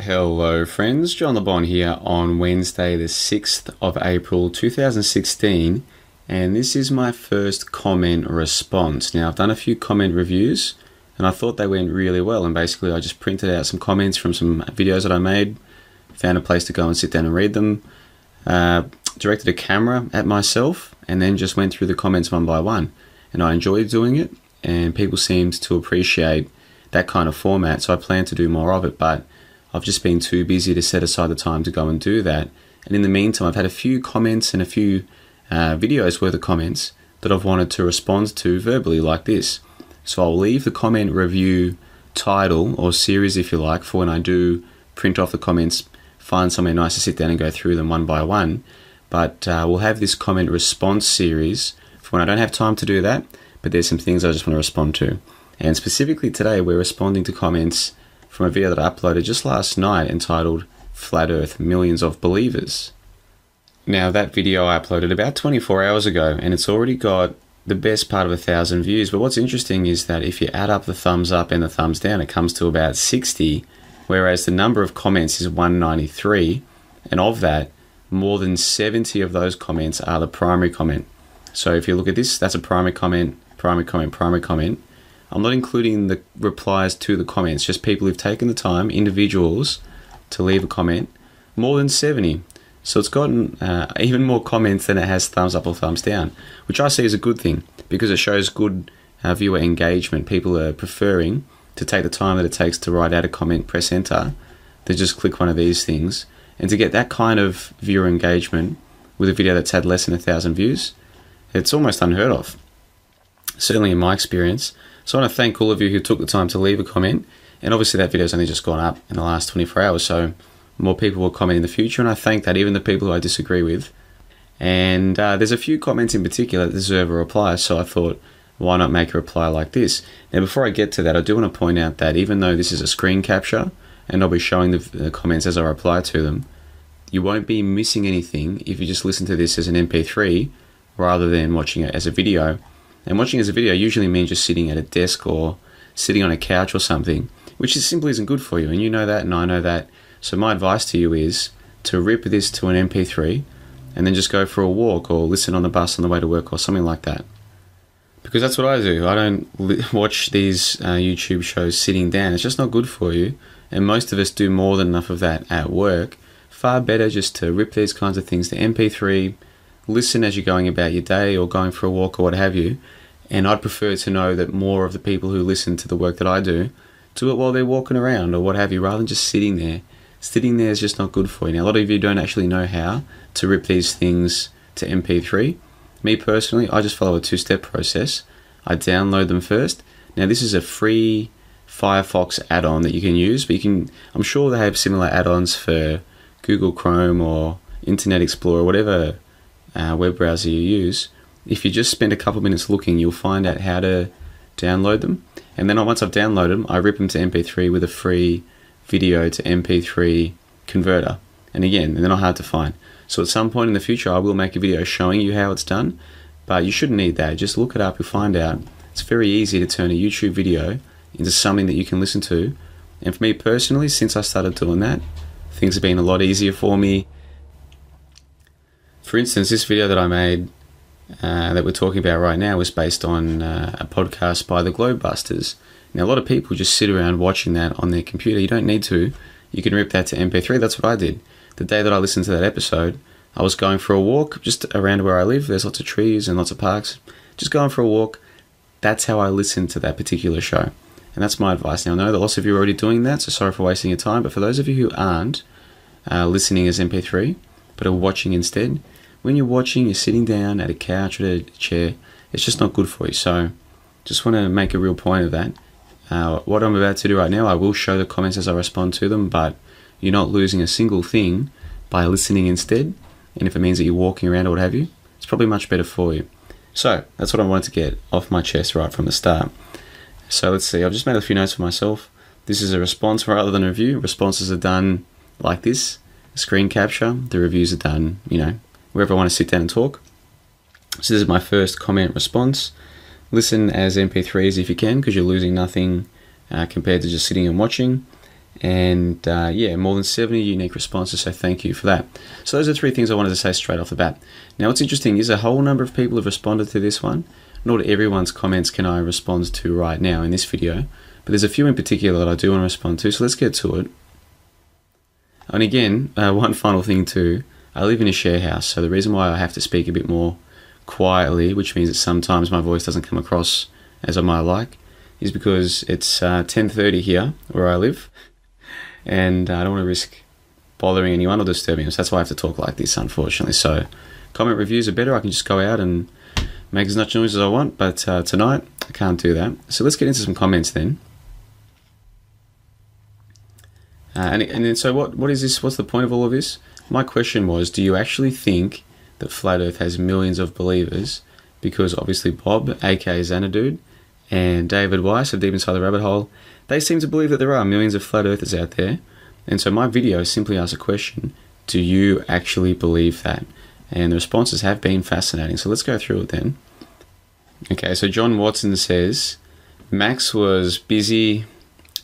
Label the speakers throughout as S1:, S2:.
S1: Hello friends, John LeBon here on Wednesday the 6th of April 2016, and this is my first comment response. Now I've done a few comment reviews and I thought they went really well, and basically I just printed out some comments from some videos that I made, found a place to go and sit down and read them, directed a camera at myself and then just went through the comments one by one, and I enjoyed doing it and people seemed to appreciate that kind of format, so I plan to do more of it, but I've just been too busy to set aside the time to go and do that. And in the meantime, I've had a few comments and a few videos worth of comments that I've wanted to respond to verbally like this. So I'll leave the comment review title or series, if you like, for when I do print off the comments, find somewhere nice to sit down and go through them one by one. But we'll have this comment response series for when I don't have time to do that, but there's some things I just want to respond to. And specifically today, we're responding to comments from a video that I uploaded just last night entitled Flat Earth, Millions of Believers. Now that video I uploaded about 24 hours ago and it's already got the best part of 1,000 views, but what's interesting is that if you add up the thumbs up and the thumbs down, it comes to about 60, whereas the number of comments is 193, and of that, more than 70 of those comments are the primary comment. So if you look at this, that's a primary comment, primary comment, primary comment. I'm not including the replies to the comments, just people who've taken the time, individuals, to leave a comment, more than 70. So it's gotten even more comments than it has thumbs up or thumbs down, which I see as a good thing because it shows good viewer engagement. People are preferring to take the time that it takes to write out a comment, press enter, to just click one of these things. And to get that kind of viewer engagement with a video that's had less than 1,000 views, it's almost unheard of, certainly in my experience. So I want to thank all of you who took the time to leave a comment, and obviously that video's only just gone up in the last 24 hours, so more people will comment in the future, and I thank that, even the people who I disagree with. And there's a few comments in particular that deserve a reply, so I thought, why not make a reply like this? Now before I get to that, I do want to point out that even though this is a screen capture, and I'll be showing the comments as I reply to them, you won't be missing anything if you just listen to this as an mp3 rather than watching it as a video. And watching as a video usually means just sitting at a desk or sitting on a couch or something, which simply isn't good for you, and you know that and I know that. So my advice to you is to rip this to an mp3 and then just go for a walk or listen on the bus on the way to work or something like that. Because that's what I do. I don't watch these YouTube shows sitting down. It's just not good for you, and most of us do more than enough of that at work. Far better just to rip these kinds of things to mp3, listen as you're going about your day or going for a walk or what have you. And I'd prefer to know that more of the people who listen to the work that I do it while they're walking around or what have you, rather than just sitting there. Sitting there is just not good for you. Now, a lot of you don't actually know how to rip these things to mp3. Me personally, I just follow a two-step process. I download them first. Now, this is a free Firefox add-on that you can use, but I'm sure they have similar add-ons for Google Chrome or Internet Explorer, whatever web browser you use. If you just spend a couple minutes looking, you'll find out how to download them. And then once I've downloaded them, I rip them to mp3 with a free video to mp3 converter. And again, they're not hard to find. So at some point in the future, I will make a video showing you how it's done, but you shouldn't need that. Just look it up, you'll find out. It's very easy to turn a YouTube video into something that you can listen to. And for me personally, since I started doing that, things have been a lot easier for me. For instance, this video that I made that we're talking about right now was based on a podcast by the Globebusters. Now, a lot of people just sit around watching that on their computer. You don't need to. You can rip that to mp3. That's what I did. The day that I listened to that episode, I was going for a walk just around where I live. There's lots of trees and lots of parks. Just going for a walk. That's how I listened to that particular show. And that's my advice. Now, I know that lots of you are already doing that, so sorry for wasting your time. But for those of you who aren't listening as mp3, but are watching instead, when you're watching, you're sitting down at a couch or a chair, it's just not good for you. So just want to make a real point of that. What I'm about to do right now, I will show the comments as I respond to them, but you're not losing a single thing by listening instead. And if it means that you're walking around or what have you, it's probably much better for you. So that's what I wanted to get off my chest right from the start. So let's see, I've just made a few notes for myself. This is a response rather than a review. Responses are done like this, screen capture. The reviews are done, wherever I want to sit down and talk. So this is my first comment response. Listen as mp3s if you can, because you're losing nothing compared to just sitting and watching. And yeah, more than 70 unique responses, so thank you for that. So those are 3 things I wanted to say straight off the bat. Now what's interesting is a whole number of people have responded to this one. Not everyone's comments can I respond to right now in this video, but there's a few in particular that I do want to respond to, so let's get to it. And again, one final thing too, I live in a share house, so the reason why I have to speak a bit more quietly, which means that sometimes my voice doesn't come across as I might like, is because it's 10:30 here where I live, and I don't want to risk bothering anyone or disturbing them, so that's why I have to talk like this, unfortunately. So comment reviews are better, I can just go out and make as much noise as I want, but tonight I can't do that. So let's get into some comments then. And then, so what is this? What's the point of all of this? My question was, do you actually think that Flat Earth has millions of believers? Because obviously Bob, aka Xanadude, and David Weiss of Deep Inside the Rabbit Hole, they seem to believe that there are millions of Flat Earthers out there. And so my video simply asks a question, do you actually believe that? And the responses have been fascinating, so let's go through it then. Okay, so John Watson says, Max was busy,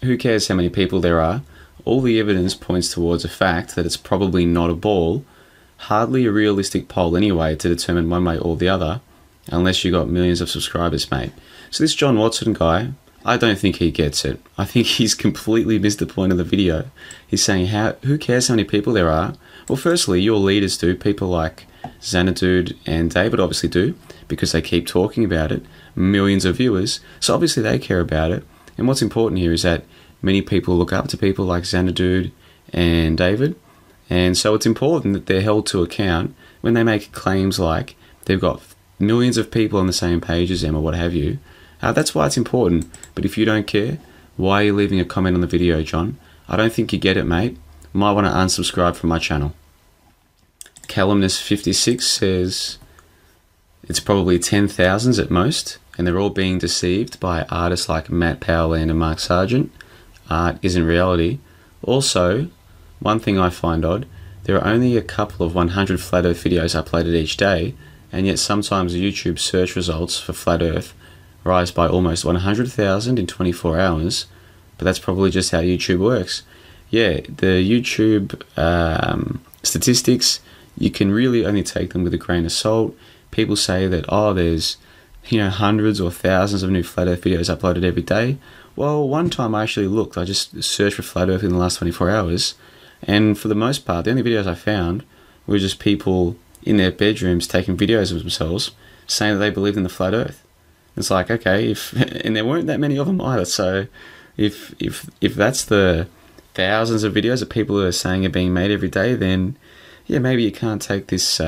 S1: who cares how many people there are? All the evidence points towards the fact that it's probably not a ball, hardly a realistic poll anyway to determine one way or the other, unless you got millions of subscribers, mate. So this John Watson guy, I don't think he gets it. I think he's completely missed the point of the video. He's saying, who cares how many people there are? Well, firstly, your leaders do. People like Xanadude and David obviously do, because they keep talking about it. Millions of viewers. So obviously they care about it. And what's important here is that many people look up to people like Xanadude and David. And so it's important that they're held to account when they make claims like they've got millions of people on the same page as them or what have you. That's why it's important. But if you don't care, why are you leaving a comment on the video, John? I don't think you get it, mate. Might want to unsubscribe from my channel. Calumnus56 says it's probably 10,000s at most, and they're all being deceived by artists like Matt Powerland and Mark Sargent. Art isn't reality. Also, one thing I find odd, there are only a couple of 100 Flat Earth videos uploaded each day, and yet sometimes YouTube search results for Flat Earth rise by almost 100,000 in 24 hours, but that's probably just how YouTube works. Yeah, the YouTube statistics, you can really only take them with a grain of salt. People say that, oh, there's hundreds or thousands of new Flat Earth videos uploaded every day. Well, one time I actually looked, I just searched for Flat Earth in the last 24 hours, and for the most part, the only videos I found were just people in their bedrooms taking videos of themselves saying that they believed in the Flat Earth. It's like, okay, and there weren't that many of them either, so if that's the thousands of videos that people are saying are being made every day, then yeah, maybe you can't take these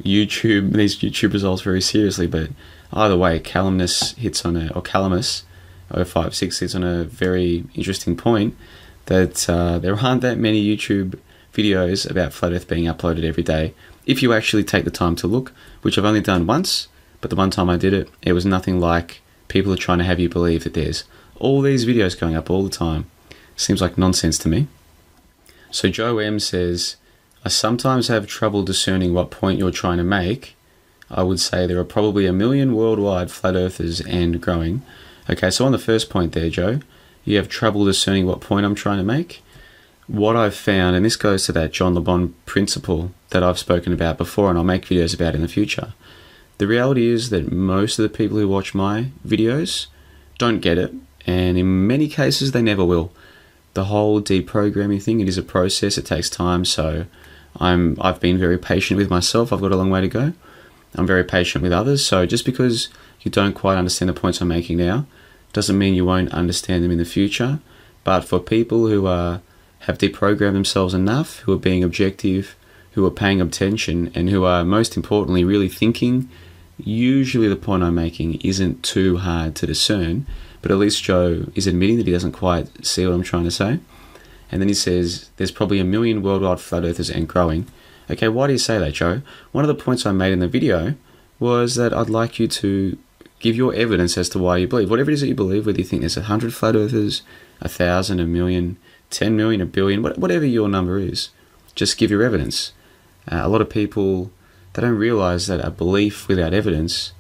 S1: YouTube results very seriously. But either way, Calamus 056 hits on a very interesting point that there aren't that many YouTube videos about Flat Earth being uploaded every day if you actually take the time to look, which I've only done once, but the one time I did it, it was nothing like people are trying to have you believe that there's all these videos going up all the time. Seems like nonsense to me. So Joe M says, I sometimes have trouble discerning what point you're trying to make. I would say there are probably 1 million worldwide Flat Earthers and growing. Okay, so on the first point there, Joe, you have trouble discerning what point I'm trying to make. What I've found, and this goes to that John LeBon principle that I've spoken about before and I'll make videos about in the future. The reality is that most of the people who watch my videos don't get it, and in many cases they never will. The whole deprogramming thing, it is a process, it takes time, so I've been very patient with myself. I've got a long way to go. I'm very patient with others, so just because you don't quite understand the points I'm making now doesn't mean you won't understand them in the future. But for people who have deprogrammed themselves enough, who are being objective, who are paying attention, and who are most importantly really thinking, usually the point I'm making isn't too hard to discern. But at least Joe is admitting that he doesn't quite see what I'm trying to say. And then he says, there's probably 1 million worldwide Flat Earthers and growing. Okay, why do you say that, Joe? One of the points I made in the video was that I'd like you to give your evidence as to why you believe. Whatever it is that you believe, whether you think there's 100 Flat Earthers, 1,000, 1 million, 10 million, 1 billion, whatever your number is, just give your evidence. A lot of people, they don't realize that a belief without evidence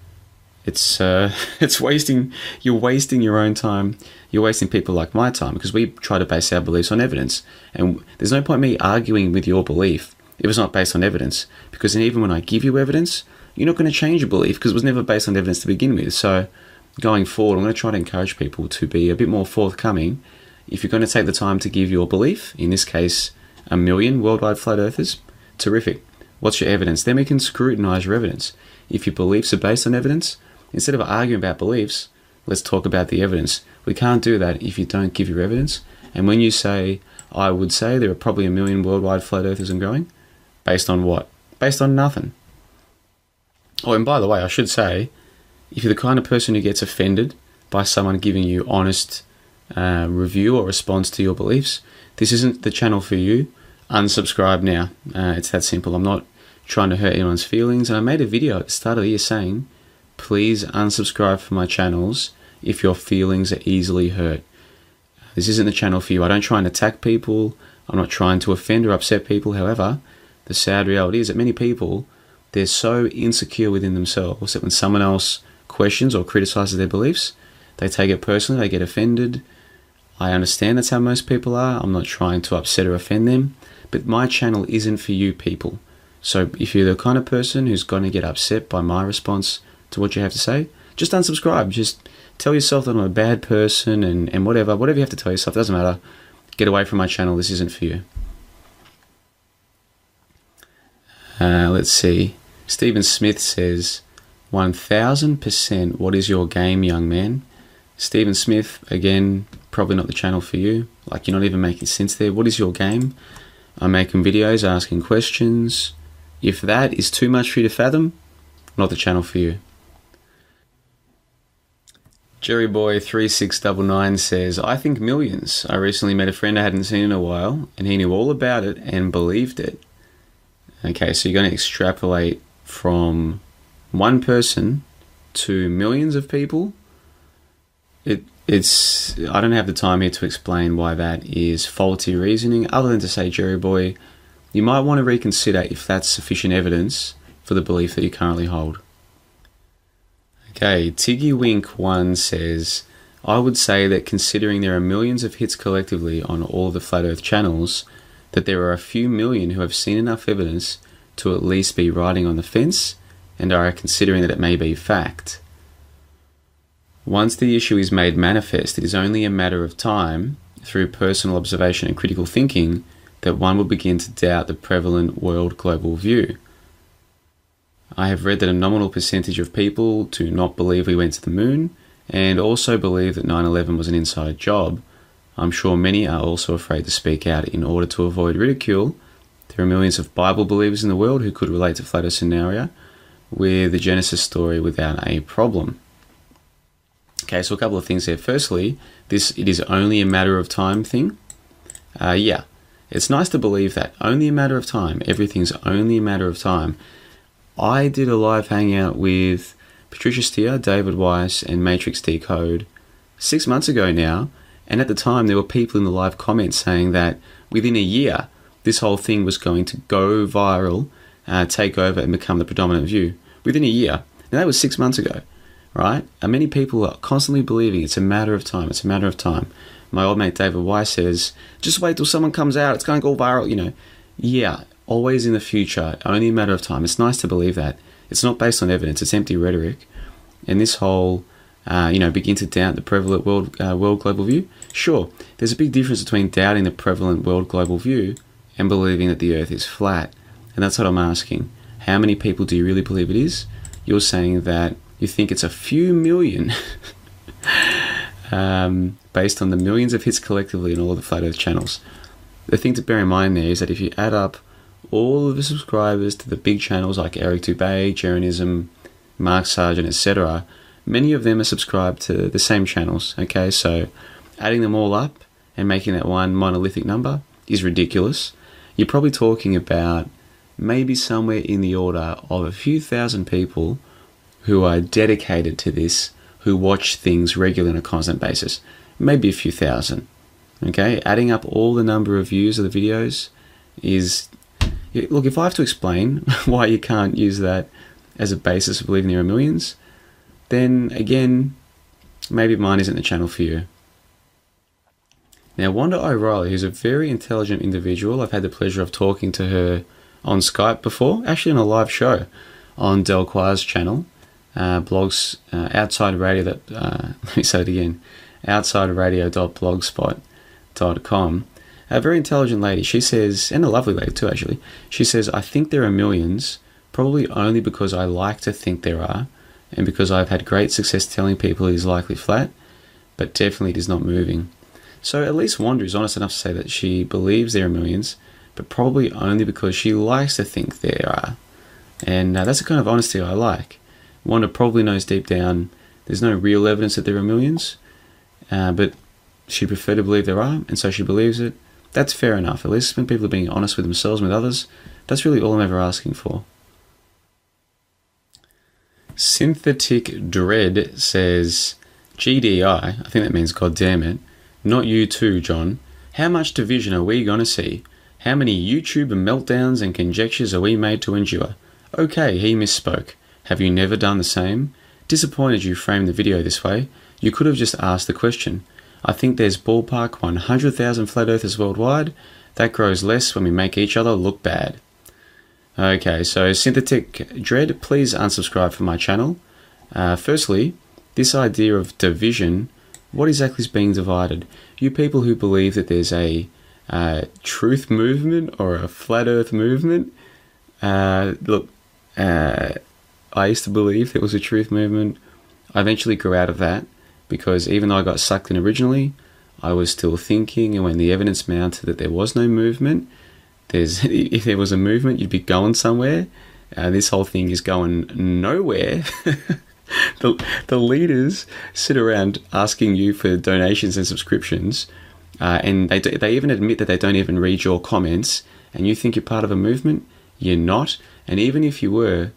S1: It's it's wasting. You're wasting your own time. You're wasting people like my time, because we try to base our beliefs on evidence, and there's no point me arguing with your belief if it's not based on evidence. Because then even when I give you evidence, you're not going to change your belief because it was never based on evidence to begin with. So going forward, I'm going to try to encourage people to be a bit more forthcoming. If you're going to take the time to give your belief, in this case, 1 million worldwide flat earthers, terrific. What's your evidence? Then we can scrutinize your evidence. If your beliefs are based on evidence, instead of arguing about beliefs, let's talk about the evidence. We can't do that if you don't give your evidence. And when you say, I would say there are probably 1 million worldwide flat earthers and growing, based on what? Based on nothing. Oh, and by the way, I should say, if you're the kind of person who gets offended by someone giving you honest review or response to your beliefs, this isn't the channel for you. Unsubscribe now. It's that simple. I'm not trying to hurt anyone's feelings. And I made a video at the start of the year saying, please unsubscribe from my channels if your feelings are easily hurt. This isn't the channel for you. I don't try and attack people. I'm not trying to offend or upset people. However, the sad reality is that many people, they're so insecure within themselves that when someone else questions or criticizes their beliefs, they take it personally, they get offended. I understand that's how most people are. I'm not trying to upset or offend them, but my channel isn't for you people. So if you're the kind of person who's going to get upset by my response to what you have to say, just unsubscribe. Just tell yourself that I'm a bad person and whatever you have to tell yourself, doesn't matter. Get away from my channel. This isn't for you. Let's see. Stephen Smith says, 1000%, what is your game, young man? Stephen Smith, again, probably not the channel for you. Like, you're not even making sense there. What is your game? I'm making videos, asking questions. If that is too much for you to fathom, not the channel for you. JLBE1632 says, I think millions. I recently met a friend I hadn't seen in a while, and he knew all about it and believed it. Okay, so you're going to extrapolate from one person to millions of people. It's I don't have the time here to explain why that is faulty reasoning, other than to say, Jerry boy, you might want to reconsider if that's sufficient evidence for the belief that you currently hold. Okay, Tiggy Wink 1 says, I would say that considering there are millions of hits collectively on all of the Flat Earth channels, that there are a few million who have seen enough evidence to at least be riding on the fence and are considering that it may be fact. Once the issue is made manifest, it is only a matter of time, through personal observation and critical thinking, that one will begin to doubt the prevalent world global view. I have read that a nominal percentage of people do not believe we went to the moon, and also believe that 9/11 was an inside job. I'm sure many are also afraid to speak out in order to avoid ridicule. There are millions of Bible believers in the world who could relate to Flat Earth scenario with the Genesis story without a problem. Okay, so a couple of things there. Firstly, it is only a matter of time thing. Yeah, it's nice to believe that. Only a matter of time. Everything's only a matter of time. I did a live hangout with Patricia Steer, David Weiss, and Matrix Decode 6 months ago now, and at the time there were people in the live comments saying that within a year this whole thing was going to go viral, take over and become the predominant view. Within a year. Now that was 6 months ago, right? And many people are constantly believing it's a matter of time, it's a matter of time. My old mate David Weiss says, just wait till someone comes out, it's going to go viral, you know. Yeah, always in the future, only a matter of time. It's nice to believe that. It's not based on evidence, it's empty rhetoric. And this whole, begin to doubt the prevalent world global view. Sure, there's a big difference between doubting the prevalent world global view and believing that the earth is flat. And that's what I'm asking. How many people do you really believe it is? You're saying that you think it's a few million based on the millions of hits collectively in all of the Flat Earth channels. The thing to bear in mind there is that if you add up all of the subscribers to the big channels like Eric Dubay, Jeranism, Mark Sargent, etc., many of them are subscribed to the same channels. Okay, so adding them all up and making that one monolithic number is ridiculous. You're probably talking about maybe somewhere in the order of a few thousand people who are dedicated to this, who watch things regularly on a constant basis. Maybe a few thousand. Okay, adding up all the number of views of the videos is... Look, if I have to explain why you can't use that as a basis of believing there are millions, then again, maybe mine isn't the channel for you. Now, Wanda O'Reilly, who's a very intelligent individual, I've had the pleasure of talking to her on Skype before, actually on a live show on Delquoir's channel, blogs outside radio. Let me say it again, outsideradio.blogspot.com. A very intelligent lady. She says, and a lovely lady too, actually. She says, I think there are millions, probably only because I like to think there are, and because I've had great success telling people it is likely flat, but definitely it is not moving. So at least Wanda is honest enough to say that she believes there are millions, but probably only because she likes to think there are. And that's the kind of honesty I like. Wanda probably knows deep down there's no real evidence that there are millions, but she'd prefer to believe there are, and so she believes it. That's fair enough. At least when people are being honest with themselves and with others, that's really all I'm ever asking for. Synthetic Dread says, GDI, I think that means God damn it, not you too, John. How much division are we going to see? How many YouTube meltdowns and conjectures are we made to endure? Okay, he misspoke. Have you never done the same? Disappointed you framed the video this way. You could have just asked the question. I think there's ballpark 100,000 flat earthers worldwide. That grows less when we make each other look bad. Okay, so Synthetic Dread, please unsubscribe from my channel. Firstly, this idea of division, what exactly is being divided? You people who believe that there's a truth movement or a flat earth movement, look, I used to believe there was a truth movement. I eventually grew out of that because even though I got sucked in originally, I was still thinking, and when the evidence mounted that there was no movement, if there was a movement, you'd be going somewhere. This whole thing is going nowhere. The leaders sit around asking you for donations and subscriptions, and they even admit that they don't even read your comments, and you think you're part of a movement. You're not. And even if you were,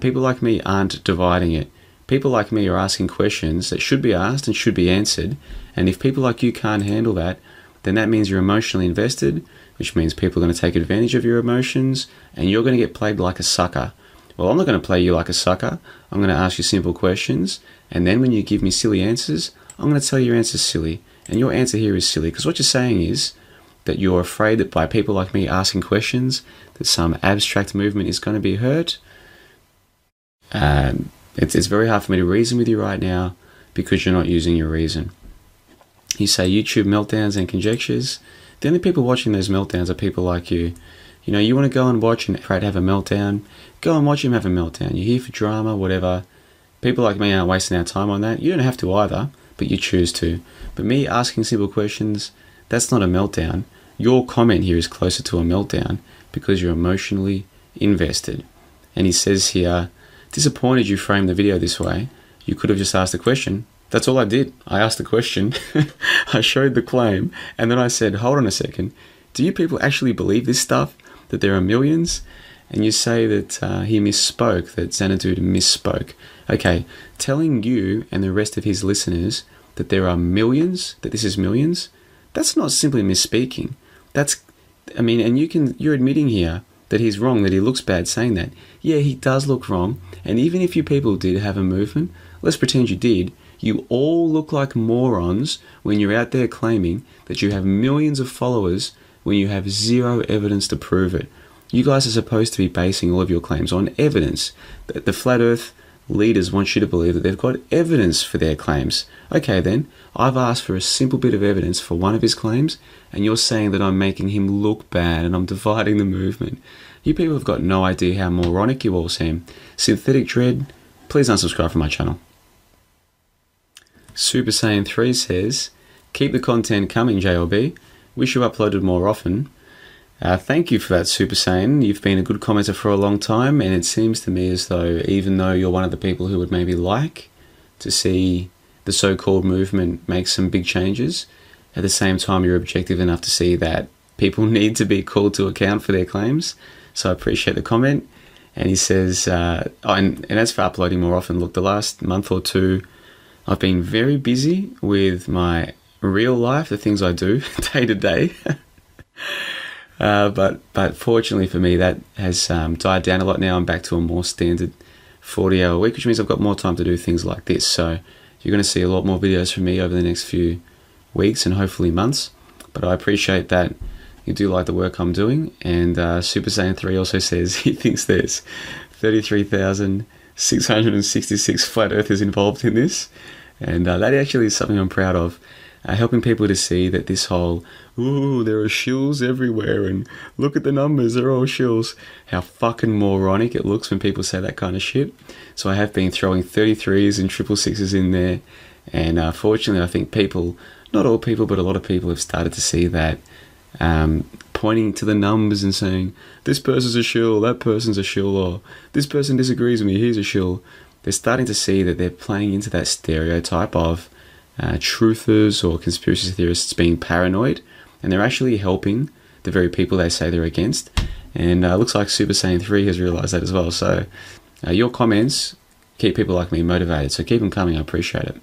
S1: people like me aren't dividing it. People like me are asking questions that should be asked and should be answered. And if people like you can't handle that, then that means you're emotionally invested, which means people are going to take advantage of your emotions, and you're going to get played like a sucker. Well, I'm not going to play you like a sucker. I'm going to ask you simple questions, and then when you give me silly answers, I'm going to tell you your answer's silly. And your answer here is silly, because what you're saying is that you're afraid that by people like me asking questions, that some abstract movement is going to be hurt. It's very hard for me to reason with you right now because you're not using your reason. You say YouTube meltdowns and conjectures. The only people watching those meltdowns are people like you. You know, you want to go and watch and Fred have a meltdown, go and watch him have a meltdown. You're here for drama, whatever. People like me aren't wasting our time on that. You don't have to either, but you choose to. But me asking simple questions, that's not a meltdown. Your comment here is closer to a meltdown because you're emotionally invested. And he says here, disappointed you framed the video this way. You could have just asked the question. That's all I did. I asked the question, I showed the claim, and then I said, hold on a second. Do you people actually believe this stuff? That there are millions? And you say that he misspoke, that Xanadu misspoke. Okay, telling you and the rest of his listeners that there are millions, that this is millions, that's not simply misspeaking. And you're admitting here that he's wrong, that he looks bad saying that. Yeah, he does look wrong. And even if you people did have a movement, let's pretend you did, you all look like morons when you're out there claiming that you have millions of followers when you have zero evidence to prove it. You guys are supposed to be basing all of your claims on evidence. The Flat Earth leaders want you to believe that they've got evidence for their claims. Okay then, I've asked for a simple bit of evidence for one of his claims, and you're saying that I'm making him look bad and I'm dividing the movement. You people have got no idea how moronic you all seem. Synthetic Dread, please unsubscribe from my channel. Super Saiyan 3 says, keep the content coming, JLB. Wish you uploaded more often. Thank you for that, Super Saiyan. You've been a good commenter for a long time, and it seems to me as though even though you're one of the people who would maybe like to see the so-called movement make some big changes, at the same time you're objective enough to see that people need to be called to account for their claims. So I appreciate the comment. And he says, and as for uploading more often, look, the last month or two, I've been very busy with my real life, the things I do day to day. But fortunately for me, that has died down a lot now. I'm back to a more standard 40-hour week, which means I've got more time to do things like this. So you're going to see a lot more videos from me over the next few weeks and hopefully months. But I appreciate that you do like the work I'm doing. And Super Saiyan 3 also says he thinks there's 33,666 flat earthers involved in this. And that actually is something I'm proud of. Helping people to see that this whole, ooh, there are shills everywhere and look at the numbers, they're all shills. How fucking moronic it looks when people say that kind of shit. So I have been throwing 33s and 666s in there. And fortunately, I think people, not all people, but a lot of people have started to see that, pointing to the numbers and saying, this person's a shill, that person's a shill, or this person disagrees with me, he's a shill. They're starting to see that they're playing into that stereotype of truthers or conspiracy theorists being paranoid, and they're actually helping the very people they say they're against. And it looks like Super Saiyan 3 has realised that as well. So your comments keep people like me motivated, so keep them coming, I appreciate it.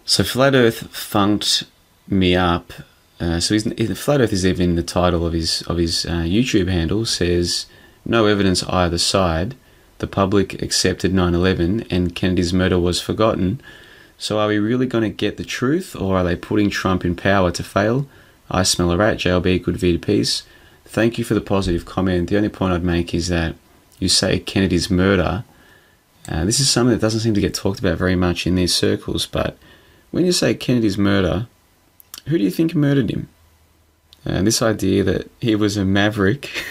S1: So Flat Earth funked me up. So Flat Earth is even the title of his YouTube handle, says, no evidence either side. The public accepted 9/11 and Kennedy's murder was forgotten. So are we really going to get the truth, or are they putting Trump in power to fail? I smell a rat. JLB, good V to peace. Thank you for the positive comment. The only point I'd make is that you say Kennedy's murder. This is something that doesn't seem to get talked about very much in these circles, but when you say Kennedy's murder, who do you think murdered him? This idea that he was a maverick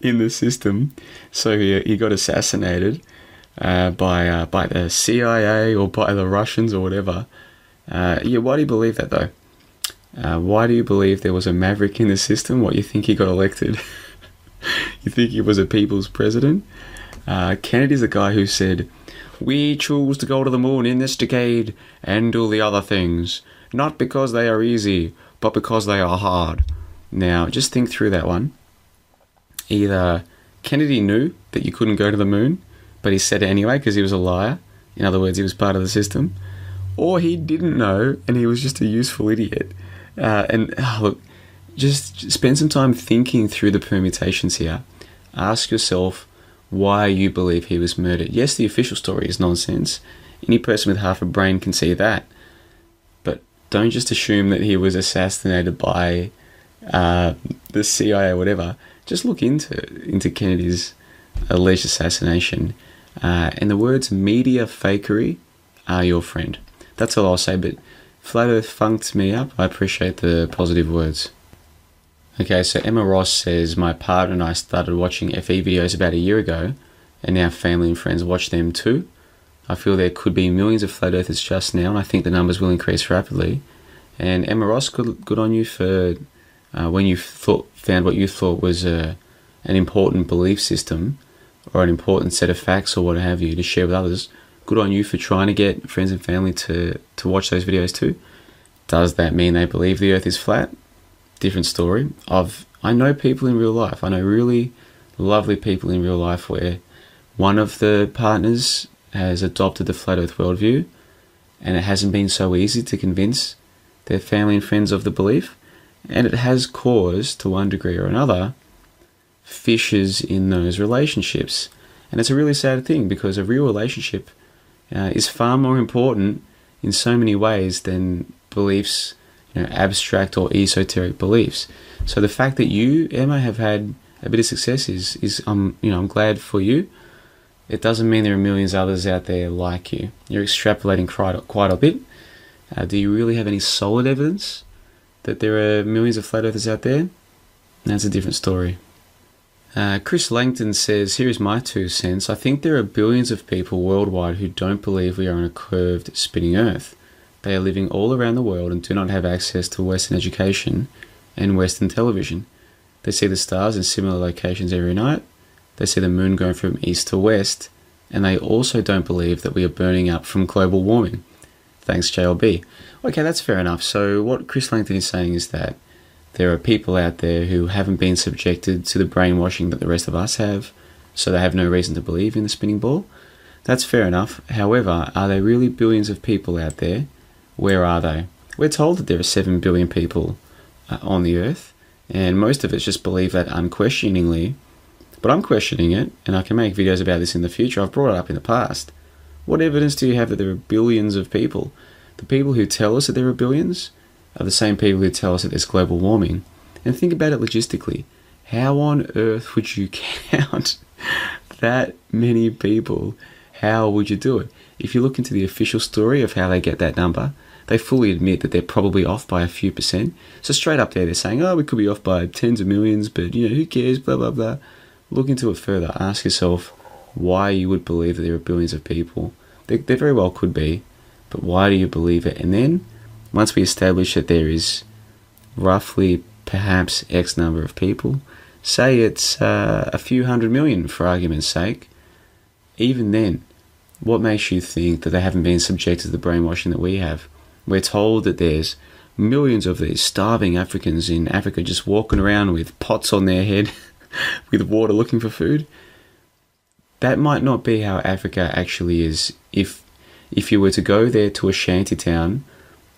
S1: in the system, so he got assassinated by the CIA or by the Russians or whatever. Yeah, why do you believe that though? Why do you believe there was a maverick in the system? What, you think he got elected? You think he was a people's president? Kennedy's the guy who said, we choose to go to the moon in this decade and do the other things, not because they are easy, but because they are hard. Now, just think through that one. Either Kennedy knew that you couldn't go to the moon, but he said it anyway because he was a liar. In other words, he was part of the system. Or he didn't know and he was just a useful idiot. Look, just spend some time thinking through the permutations here. Ask yourself why you believe he was murdered. Yes, the official story is nonsense. Any person with half a brain can see that. But don't just assume that he was assassinated by the CIA or whatever. Just look into Kennedy's alleged assassination. And the words media fakery are your friend. That's all I'll say, but Flat Earth funked me up. I appreciate the positive words. Okay, so Emma Ross says, my partner and I started watching FE videos about a year ago, and now family and friends watch them too. I feel there could be millions of Flat Earthers just now, and I think the numbers will increase rapidly. And Emma Ross, good on you for when you found what you thought was an important belief system or an important set of facts or what have you to share with others. Good on you for trying to get friends and family to watch those videos too. Does that mean they believe the earth is flat? Different story. I know people in real life. I know really lovely people in real life where one of the partners has adopted the flat earth worldview and it hasn't been so easy to convince their family and friends of the belief, and it has caused, to one degree or another, fissures in those relationships. And it's a really sad thing because a real relationship is far more important in so many ways than beliefs, abstract or esoteric beliefs. So the fact that you, Emma, have had a bit of success is I'm glad for you. It doesn't mean there are millions of others out there like you. You're extrapolating quite a bit. Do you really have any solid evidence that there are millions of flat earthers out there? That's a different story. Chris Langton says, here is my 2 cents. I think there are billions of people worldwide who don't believe we are on a curved, spinning earth. They are living all around the world and do not have access to Western education and Western television. They see the stars in similar locations every night. They see the moon going from east to west. And they also don't believe that we are burning up from global warming. Thanks, JLB. Okay, that's fair enough. So what Chris Langton is saying is that there are people out there who haven't been subjected to the brainwashing that the rest of us have, so they have no reason to believe in the spinning ball. That's fair enough. However, are there really billions of people out there? Where are they? We're told that there are 7 billion people on the earth, and most of us just believe that unquestioningly. But I'm questioning it, and I can make videos about this in the future. I've brought it up in the past. What evidence do you have that there are billions of people? The people who tell us that there are billions are the same people who tell us that there's global warming. And think about it logistically. How on earth would you count that many people? How would you do it? If you look into the official story of how they get that number, they fully admit that they're probably off by a few percent. So straight up there, they're saying, oh, we could be off by tens of millions, but who cares, blah, blah, blah. Look into it further. Ask yourself why you would believe that there are billions of people. There very well could be, but why do you believe it? And then, once we establish that there is roughly perhaps X number of people, say it's a few 100 million for argument's sake, even then, what makes you think that they haven't been subjected to the brainwashing that we have? We're told that there's millions of these starving Africans in Africa just walking around with pots on their head with water looking for food. That might not be how Africa actually is. If you were to go there to a shanty town,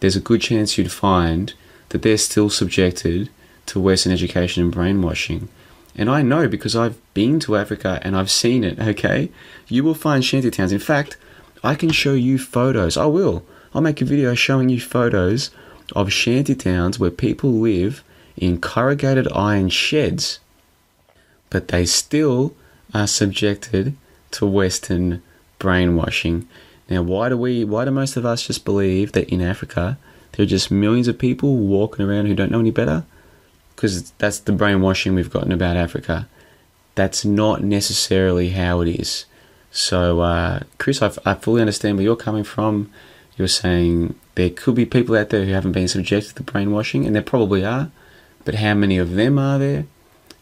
S1: there's a good chance you'd find that they're still subjected to Western education and brainwashing. And I know because I've been to Africa and I've seen it, okay? You will find shanty towns. In fact, I can show you photos. I will. I'll make a video showing you photos of shanty towns where people live in corrugated iron sheds, but they still are subjected to Western brainwashing. Now, why do most of us just believe that in Africa there are just millions of people walking around who don't know any better? Because that's the brainwashing we've gotten about Africa. That's not necessarily how it is. So, Chris, I fully understand where you're coming from. You're saying there could be people out there who haven't been subjected to brainwashing, and there probably are. But how many of them are there?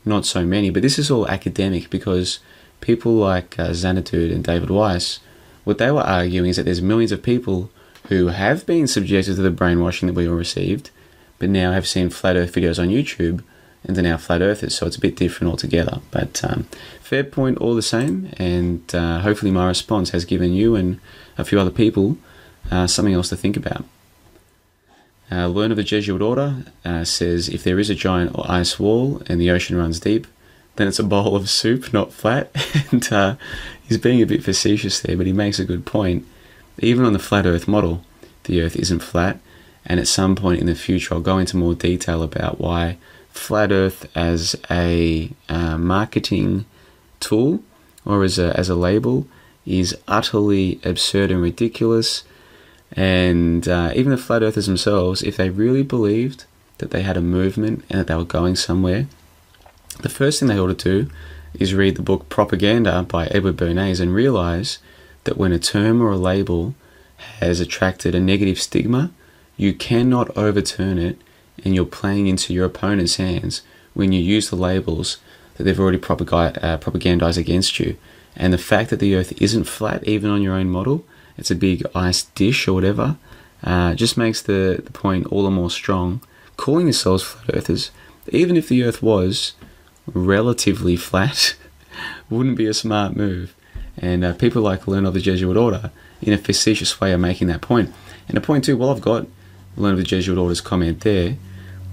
S1: Not so many. But this is all academic, because people like Xanadu and David Weiss, what they were arguing is that there's millions of people who have been subjected to the brainwashing that we all received, but now have seen flat earth videos on YouTube and are now flat earthers, so it's a bit different altogether. But fair point all the same, and hopefully my response has given you and a few other people something else to think about. Learn of the Jesuit Order says, if there is a giant ice wall and the ocean runs deep, then it's a bowl of soup, not flat. And he's being a bit facetious there, but he makes a good point. Even on the flat earth model, the earth isn't flat, and at some point in the future I'll go into more detail about why flat earth as a marketing tool or as a label is utterly absurd and ridiculous. And even the flat earthers themselves, if they really believed that they had a movement and that they were going somewhere, the first thing they ought to do is read the book Propaganda by Edward Bernays and realize that when a term or a label has attracted a negative stigma, you cannot overturn it, and you're playing into your opponent's hands when you use the labels that they've already propagandized against you. And the fact that the earth isn't flat, even on your own model, it's a big ice dish or whatever, just makes the point all the more strong. Calling yourselves flat earthers, even if the earth was relatively flat, wouldn't be a smart move. And people like Learn of the Jesuit Order, in a facetious way, are making that point. And a point too, well, I've got Learn of the Jesuit Order's comment there.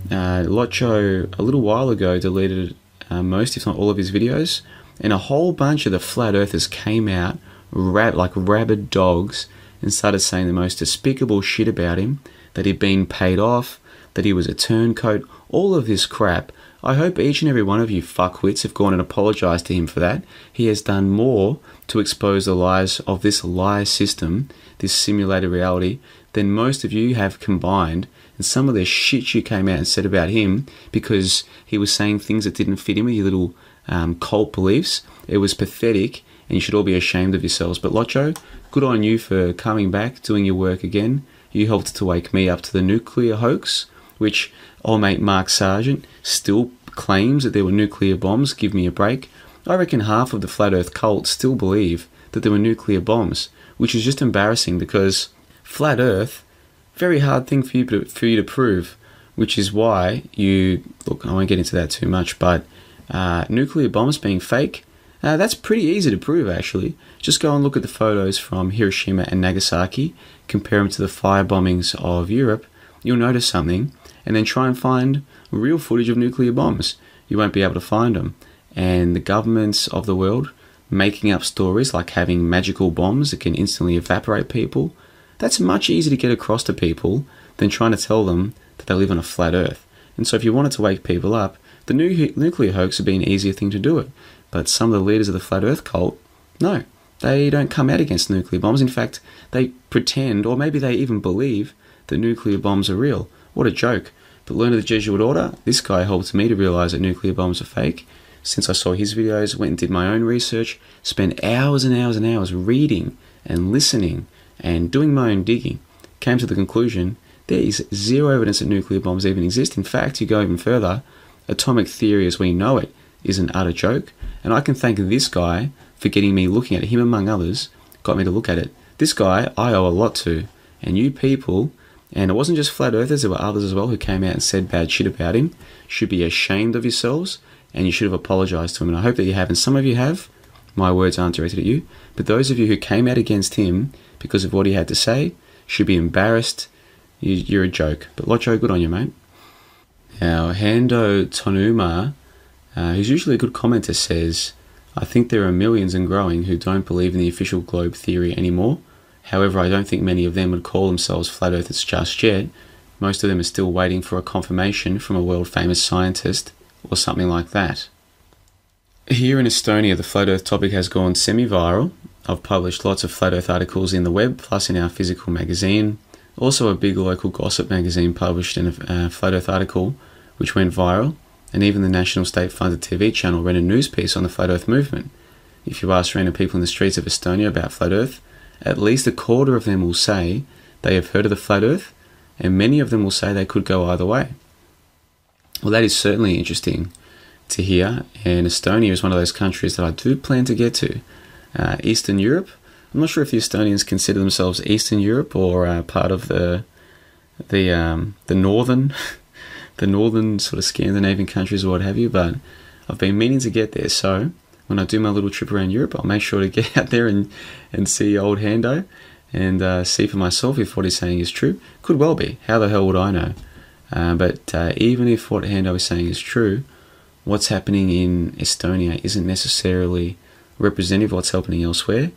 S1: Locho, a little while ago, deleted most, if not all, of his videos, and a whole bunch of the flat earthers came out like rabid dogs and started saying the most despicable shit about him, that he'd been paid off, that he was a turncoat, all of this crap. I hope each and every one of you fuckwits have gone and apologised to him for that. He has done more to expose the lies of this lie system, this simulated reality, than most of you have combined. And some of the shit you came out and said about him because he was saying things that didn't fit in with your little cult beliefs, it was pathetic, and you should all be ashamed of yourselves. But Locho, good on you for coming back, doing your work again. You helped to wake me up to the nuclear hoax, which old mate Mark Sargent still claims that there were nuclear bombs. Give me a break. I reckon half of the flat earth cult still believe that there were nuclear bombs, which is just embarrassing, because flat earth, very hard thing for you to prove, which is why look, I won't get into that too much, but nuclear bombs being fake, that's pretty easy to prove, actually. Just go and look at the photos from Hiroshima and Nagasaki, compare them to the fire bombings of Europe, you'll notice something, and then try and find real footage of nuclear bombs. You won't be able to find them. and the governments of the world making up stories like having magical bombs that can instantly evaporate people, that's much easier to get across to people than trying to tell them that they live on a flat earth. And so if you wanted to wake people up, the nuclear hoax would be an easier thing to do it. But some of the leaders of the flat earth cult, no, they don't come out against nuclear bombs. In fact, they pretend, or maybe they even believe, that nuclear bombs are real. What a joke. But learn of the Jesuit order, this guy helped me to realise that nuclear bombs are fake. Since I saw his videos, went and did my own research, spent hours and hours and hours reading and listening and doing my own digging, came to the conclusion there is zero evidence that nuclear bombs even exist. In fact, you go even further, atomic theory as we know it is an utter joke. And I can thank this guy for getting me looking at it. Him, among others, got me to look at it. This guy I owe a lot to. And you people, and it wasn't just flat earthers, there were others as well who came out and said bad shit about him, should be ashamed of yourselves, and you should have apologised to him. And I hope that you have. And some of you have. My words aren't directed at you. But those of you who came out against him because of what he had to say should be embarrassed. You're a joke. But Locho, good on you, mate. Now, Hando Tonuma, who's usually a good commenter, says, I think there are millions and growing who don't believe in the official globe theory anymore. However, I don't think many of them would call themselves flat earthers just yet. Most of them are still waiting for a confirmation from a world-famous scientist or something like that. Here in Estonia, the flat earth topic has gone semi-viral. I've published lots of flat earth articles in the web, plus in our physical magazine. Also, a big local gossip magazine published in a flat earth article, which went viral. And even the national state-funded TV channel ran a news piece on the flat earth movement. If you ask random people in the streets of Estonia about flat earth, at least a quarter of them will say they have heard of the flat earth, and many of them will say they could go either way. Well, that is certainly interesting to hear, and Estonia is one of those countries that I do plan to get to. Eastern Europe, I'm not sure if the Estonians consider themselves Eastern Europe or part of the northern the northern sort of Scandinavian countries or what have you, but I've been meaning to get there. So when I do my little trip around Europe, I'll make sure to get out there and see old Hando and see for myself if what he's saying is true. Could well be. How the hell would I know? But even if what Hando is saying is true, what's happening in Estonia isn't necessarily representative of what's happening elsewhere.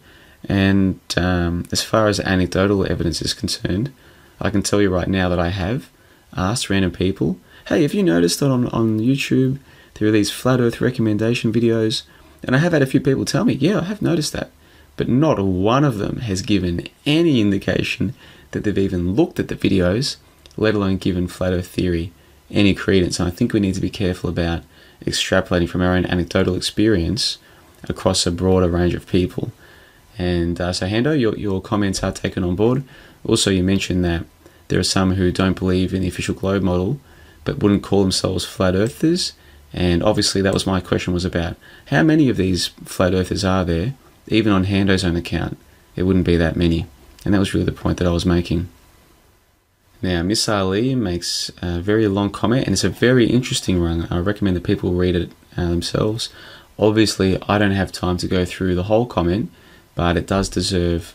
S1: And as far as anecdotal evidence is concerned, I can tell you right now that I have asked random people, hey, have you noticed that on YouTube there are these flat earth recommendation videos? And I have had a few people tell me, yeah, I have noticed that. But not one of them has given any indication that they've even looked at the videos, let alone given flat earth theory any credence. And I think we need to be careful about extrapolating from our own anecdotal experience across a broader range of people. And so Hando, your comments are taken on board. Also, you mentioned that there are some who don't believe in the official globe model, but wouldn't call themselves flat earthers. And obviously that was my question, was about how many of these flat earthers are there? Even on Hando's own account, it wouldn't be that many. And that was really the point that I was making. Now, Miss Ali makes a very long comment, and it's a very interesting one. I recommend that people read it themselves. Obviously, I don't have time to go through the whole comment, but it does deserve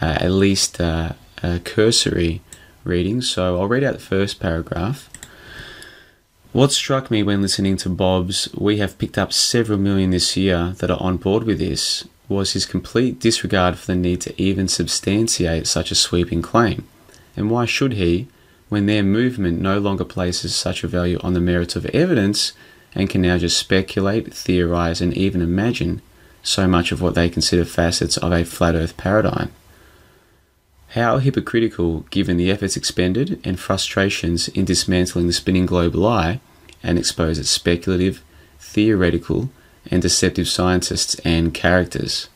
S1: at least a cursory reading. So I'll read out the first paragraph. What struck me when listening to Bob's "We have picked up several million this year that are on board with this" was his complete disregard for the need to even substantiate such a sweeping claim. And why should he, when their movement no longer places such a value on the merits of evidence and can now just speculate, theorize, and even imagine so much of what they consider facets of a flat earth paradigm? How hypocritical, given the efforts expended and frustrations in dismantling the spinning globe lie and expose its speculative, theoretical, and deceptive scientists and characters.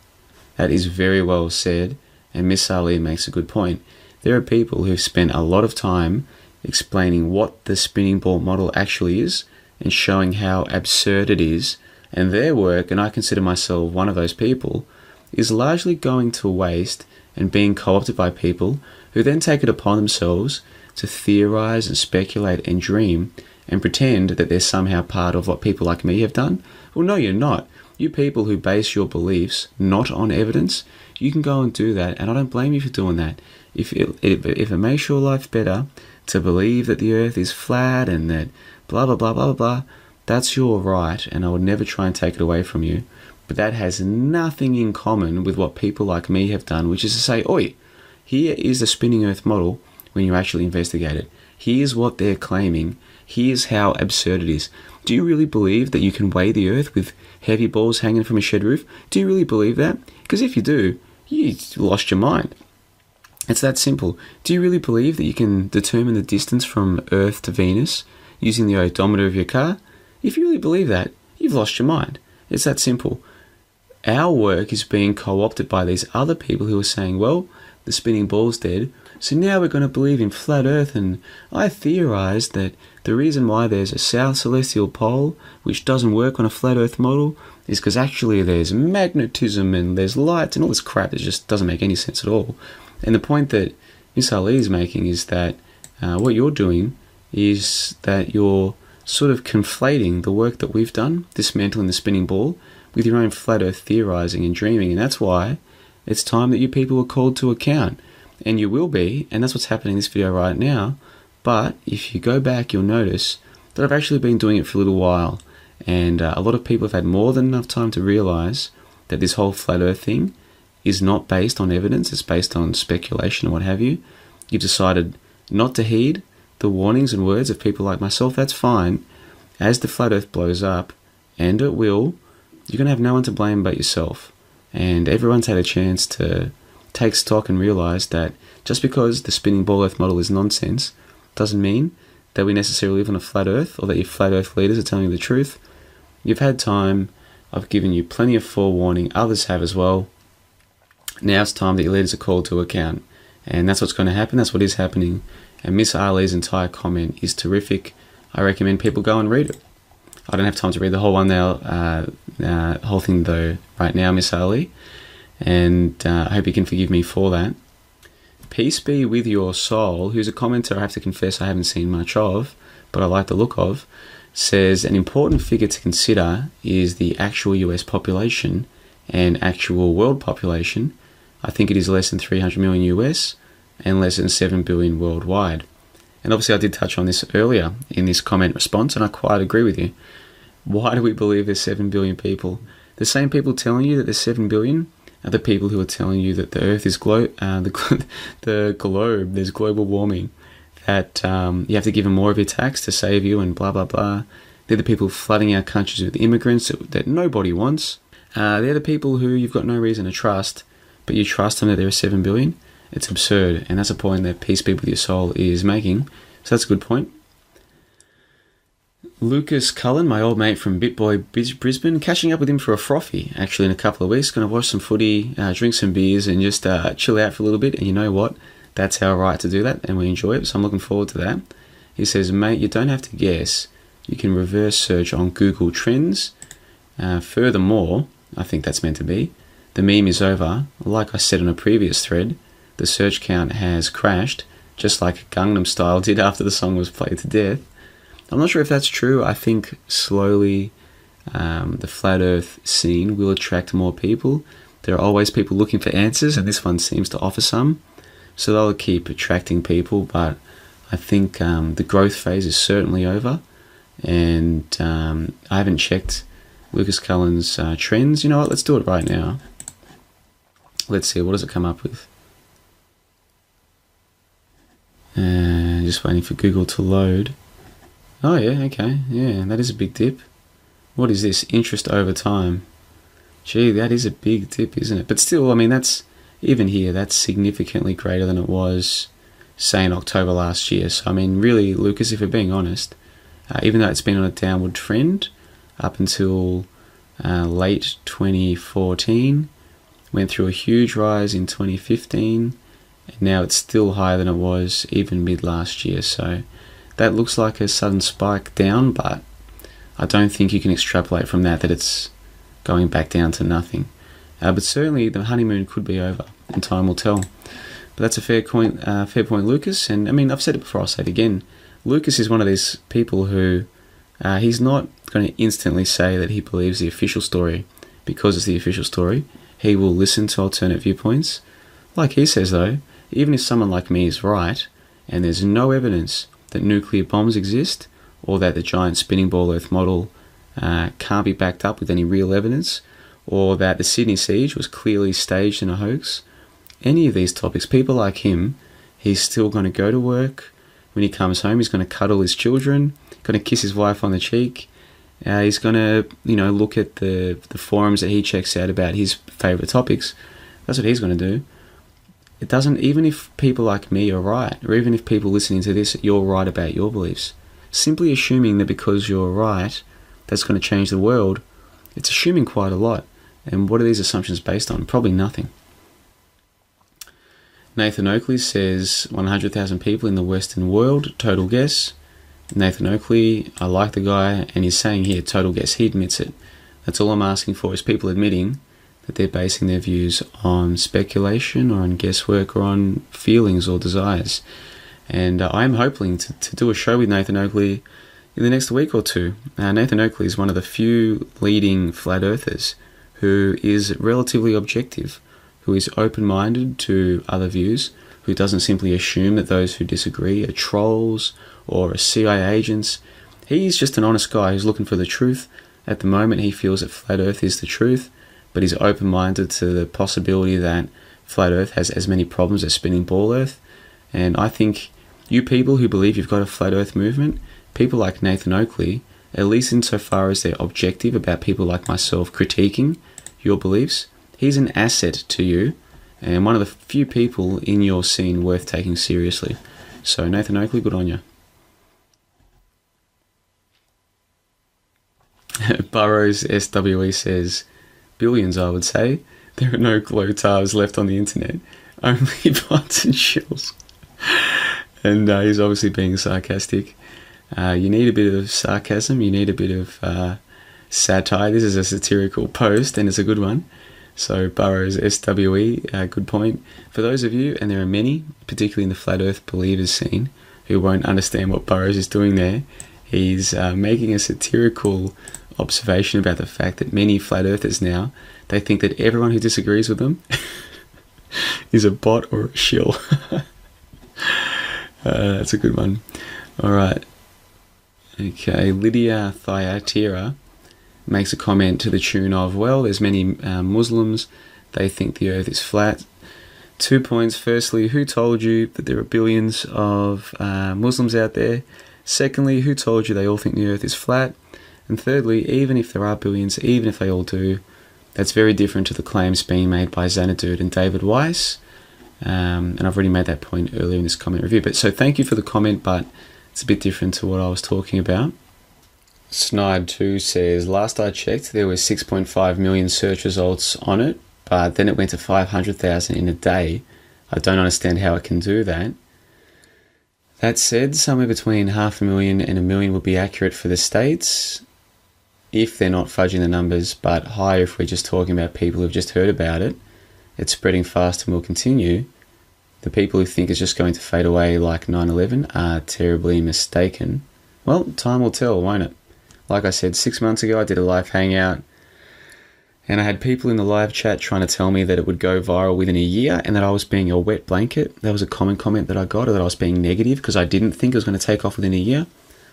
S1: That is very well said, and Miss Ali makes a good point. There are people who've spent a lot of time explaining what the spinning ball model actually is and showing how absurd it is, and their work, and I consider myself one of those people, is largely going to waste and being co-opted by people who then take it upon themselves to theorize and speculate and dream and pretend that they're somehow part of what people like me have done. Well, no, you're not. You people who base your beliefs not on evidence, you can go and do that, and I don't blame you for doing that. If it makes your life better to believe that the earth is flat and that blah, blah, blah, blah, blah, That's your right, and I would never try and take it away from you. But that has nothing in common with what people like me have done, which is to say, oi, here is the spinning Earth model when you actually investigate it. Here's what they're claiming. Here's how absurd it is. Do you really believe that you can weigh the Earth with heavy balls hanging from a shed roof? Do you really believe that? Because if you do, you lost your mind. It's that simple. Do you really believe that you can determine the distance from Earth to Venus using the odometer of your car? If you really believe that, you've lost your mind. It's that simple. Our work is being co-opted by these other people who are saying, well, the spinning ball's dead, so now we're going to believe in flat Earth, and I theorized that the reason why there's a south celestial pole, which doesn't work on a flat Earth model, is because actually there's magnetism and there's lights and all this crap that just doesn't make any sense at all. And the point that Miss Ali is making is that what you're doing is that you're sort of conflating the work that we've done, dismantling the spinning ball, with your own flat Earth theorizing and dreaming. And that's why it's time that you people are called to account. And you will be, and that's what's happening in this video right now. But if you go back, you'll notice that I've actually been doing it for a little while. And a lot of people have had more than enough time to realize that this whole flat Earth thing is not based on evidence. It's based on speculation and what have you. You've decided not to heed the warnings and words of people like myself. That's fine. As the flat Earth blows up, and it will, you're going to have no one to blame but yourself. And everyone's had a chance to take stock and realize that just because the spinning ball Earth model is nonsense doesn't mean that we necessarily live on a flat Earth, or that your flat Earth leaders are telling you the truth. You've had time. I've given you plenty of forewarning. Others have as well. Now it's time that your leaders are called to account. And that's what's going to happen. That's what is happening. And Miss Ali's entire comment is terrific. I recommend people go and read it. I don't have time to read the whole one now, whole thing though right now, Miss Ali. And I hope you can forgive me for that. Peace be with your soul, who's a commenter I have to confess I haven't seen much of, but I like the look of, says an important figure to consider is the actual US population and actual world population. I think it is less than 300 million US and less than 7 billion worldwide. And obviously I did touch on this earlier in this comment response, and I quite agree with you. Why do we believe there's 7 billion people? The same people telling you that there's 7 billion are the people who are telling you that the Earth is the globe, there's global warming, that you have to give them more of your tax to save you and blah, blah, blah. They're the people flooding our countries with immigrants that nobody wants. They're the people who you've got no reason to trust, but you trust them that there are 7 billion. It's absurd, and that's a point that Peace Be With Your Soul is making. So that's a good point. Lucas Cullen, my old mate from BitBoy Brisbane, catching up with him for a frothy, actually, in a couple of weeks. Going to watch some footy, drink some beers, and just chill out for a little bit. And you know what? That's our right to do that, and we enjoy it, so I'm looking forward to that. He says, mate, you don't have to guess. You can reverse search on Google Trends. Furthermore, I think that's meant to be, the meme is over. Like I said on a previous thread, the search count has crashed, just like Gangnam Style did after the song was played to death. I'm not sure if that's true. I think slowly the flat Earth scene will attract more people. There are always people looking for answers, and this one seems to offer some. So they'll keep attracting people, but I think the growth phase is certainly over. And I haven't checked Lucas Cullen's trends. You know what? Let's do it right now. Let's see. What does it come up with? Just waiting for Google to load. Oh yeah, okay. Yeah, that is a big dip. What is this? Interest over time. Gee, that is a big dip, isn't it? But still, I mean, that's, even here, that's significantly greater than it was, say, in October last year. So, I mean, really, Lucas, if we're being honest, even though it's been on a downward trend up until late 2014, went through a huge rise in 2015, and now it's still higher than it was even mid last year. So that looks like a sudden spike down, but I don't think you can extrapolate from that it's going back down to nothing. But certainly the honeymoon could be over, and time will tell. But that's a fair point, Lucas. And I mean, I've said it before, I'll say it again. Lucas is one of these people who he's not going to instantly say that he believes the official story because it's the official story. He will listen to alternate viewpoints. Like he says, though, even if someone like me is right, and there's no evidence that nuclear bombs exist, or that the giant spinning ball Earth model can't be backed up with any real evidence, or that the Sydney siege was clearly staged in a hoax. Any of these topics, people like him, he's still going to go to work. When he comes home, he's going to cuddle his children, going to kiss his wife on the cheek. He's going to, look at the forums that he checks out about his favourite topics. That's what he's going to do. It doesn't, even if people like me are right, or even if people listening to this, you're right about your beliefs, simply assuming that because you're right, that's going to change the world, it's assuming quite a lot. And what are these assumptions based on? Probably nothing. Nathan Oakley says 100,000 people in the Western world, total guess. Nathan Oakley, I like the guy, and he's saying here, total guess, he admits it. That's all I'm asking for, is people admitting that they're basing their views on speculation or on guesswork or on feelings or desires. And I'm hoping to do a show with Nathan Oakley in the next week or two. Nathan Oakley is one of the few leading flat earthers who is relatively objective, who is open-minded to other views, who doesn't simply assume that those who disagree are trolls or are CIA agents. He's just an honest guy who's looking for the truth. At the moment, he feels that flat earth is the truth, but he's open-minded to the possibility that flat earth has as many problems as spinning ball earth. And I think you people who believe you've got a flat earth movement, people like Nathan Oakley, at least insofar as they're objective about people like myself critiquing your beliefs, he's an asset to you and one of the few people in your scene worth taking seriously. So Nathan Oakley, good on you. Burrows SWE says, billions, I would say. There are no glow tars left on the internet, only bots and shills. And he's obviously being sarcastic. You need a bit of sarcasm, you need a bit of satire. This is a satirical post, and it's a good one. So Burrows SWE, good point. For those of you, and there are many, particularly in the flat earth believers scene, who won't understand what Burrows is doing there, he's making a satirical observation about the fact that many flat earthers now, they think that everyone who disagrees with them is a bot or a shill. That's a good one. All right. Okay, Lydia Thyatira makes a comment to the tune of, well, there's many Muslims, they think the earth is flat. 2 points. Firstly, who told you that there are billions of Muslims out there? Secondly, who told you they all think the earth is flat? And thirdly, even if there are billions, even if they all do, that's very different to the claims being made by Xanadu and David Weiss. And I've already made that point earlier in this comment review. But so thank you for the comment, but it's a bit different to what I was talking about. Snide2 says, last I checked, there were 6.5 million search results on it, but then it went to 500,000 in a day. I don't understand how it can do that. That said, somewhere between 500,000 and 1 million would be accurate for the states, if they're not fudging the numbers, but higher if we're just talking about people who've just heard about it. It's spreading fast and will continue. The people who think it's just going to fade away like 9/11 are terribly mistaken. Well, time will tell, won't it? Like I said, 6 months ago I did a live hangout, and I had people in the live chat trying to tell me that it would go viral within a year and that I was being a wet blanket. That was a common comment that I got, or that I was being negative because I didn't think it was going to take off within a year.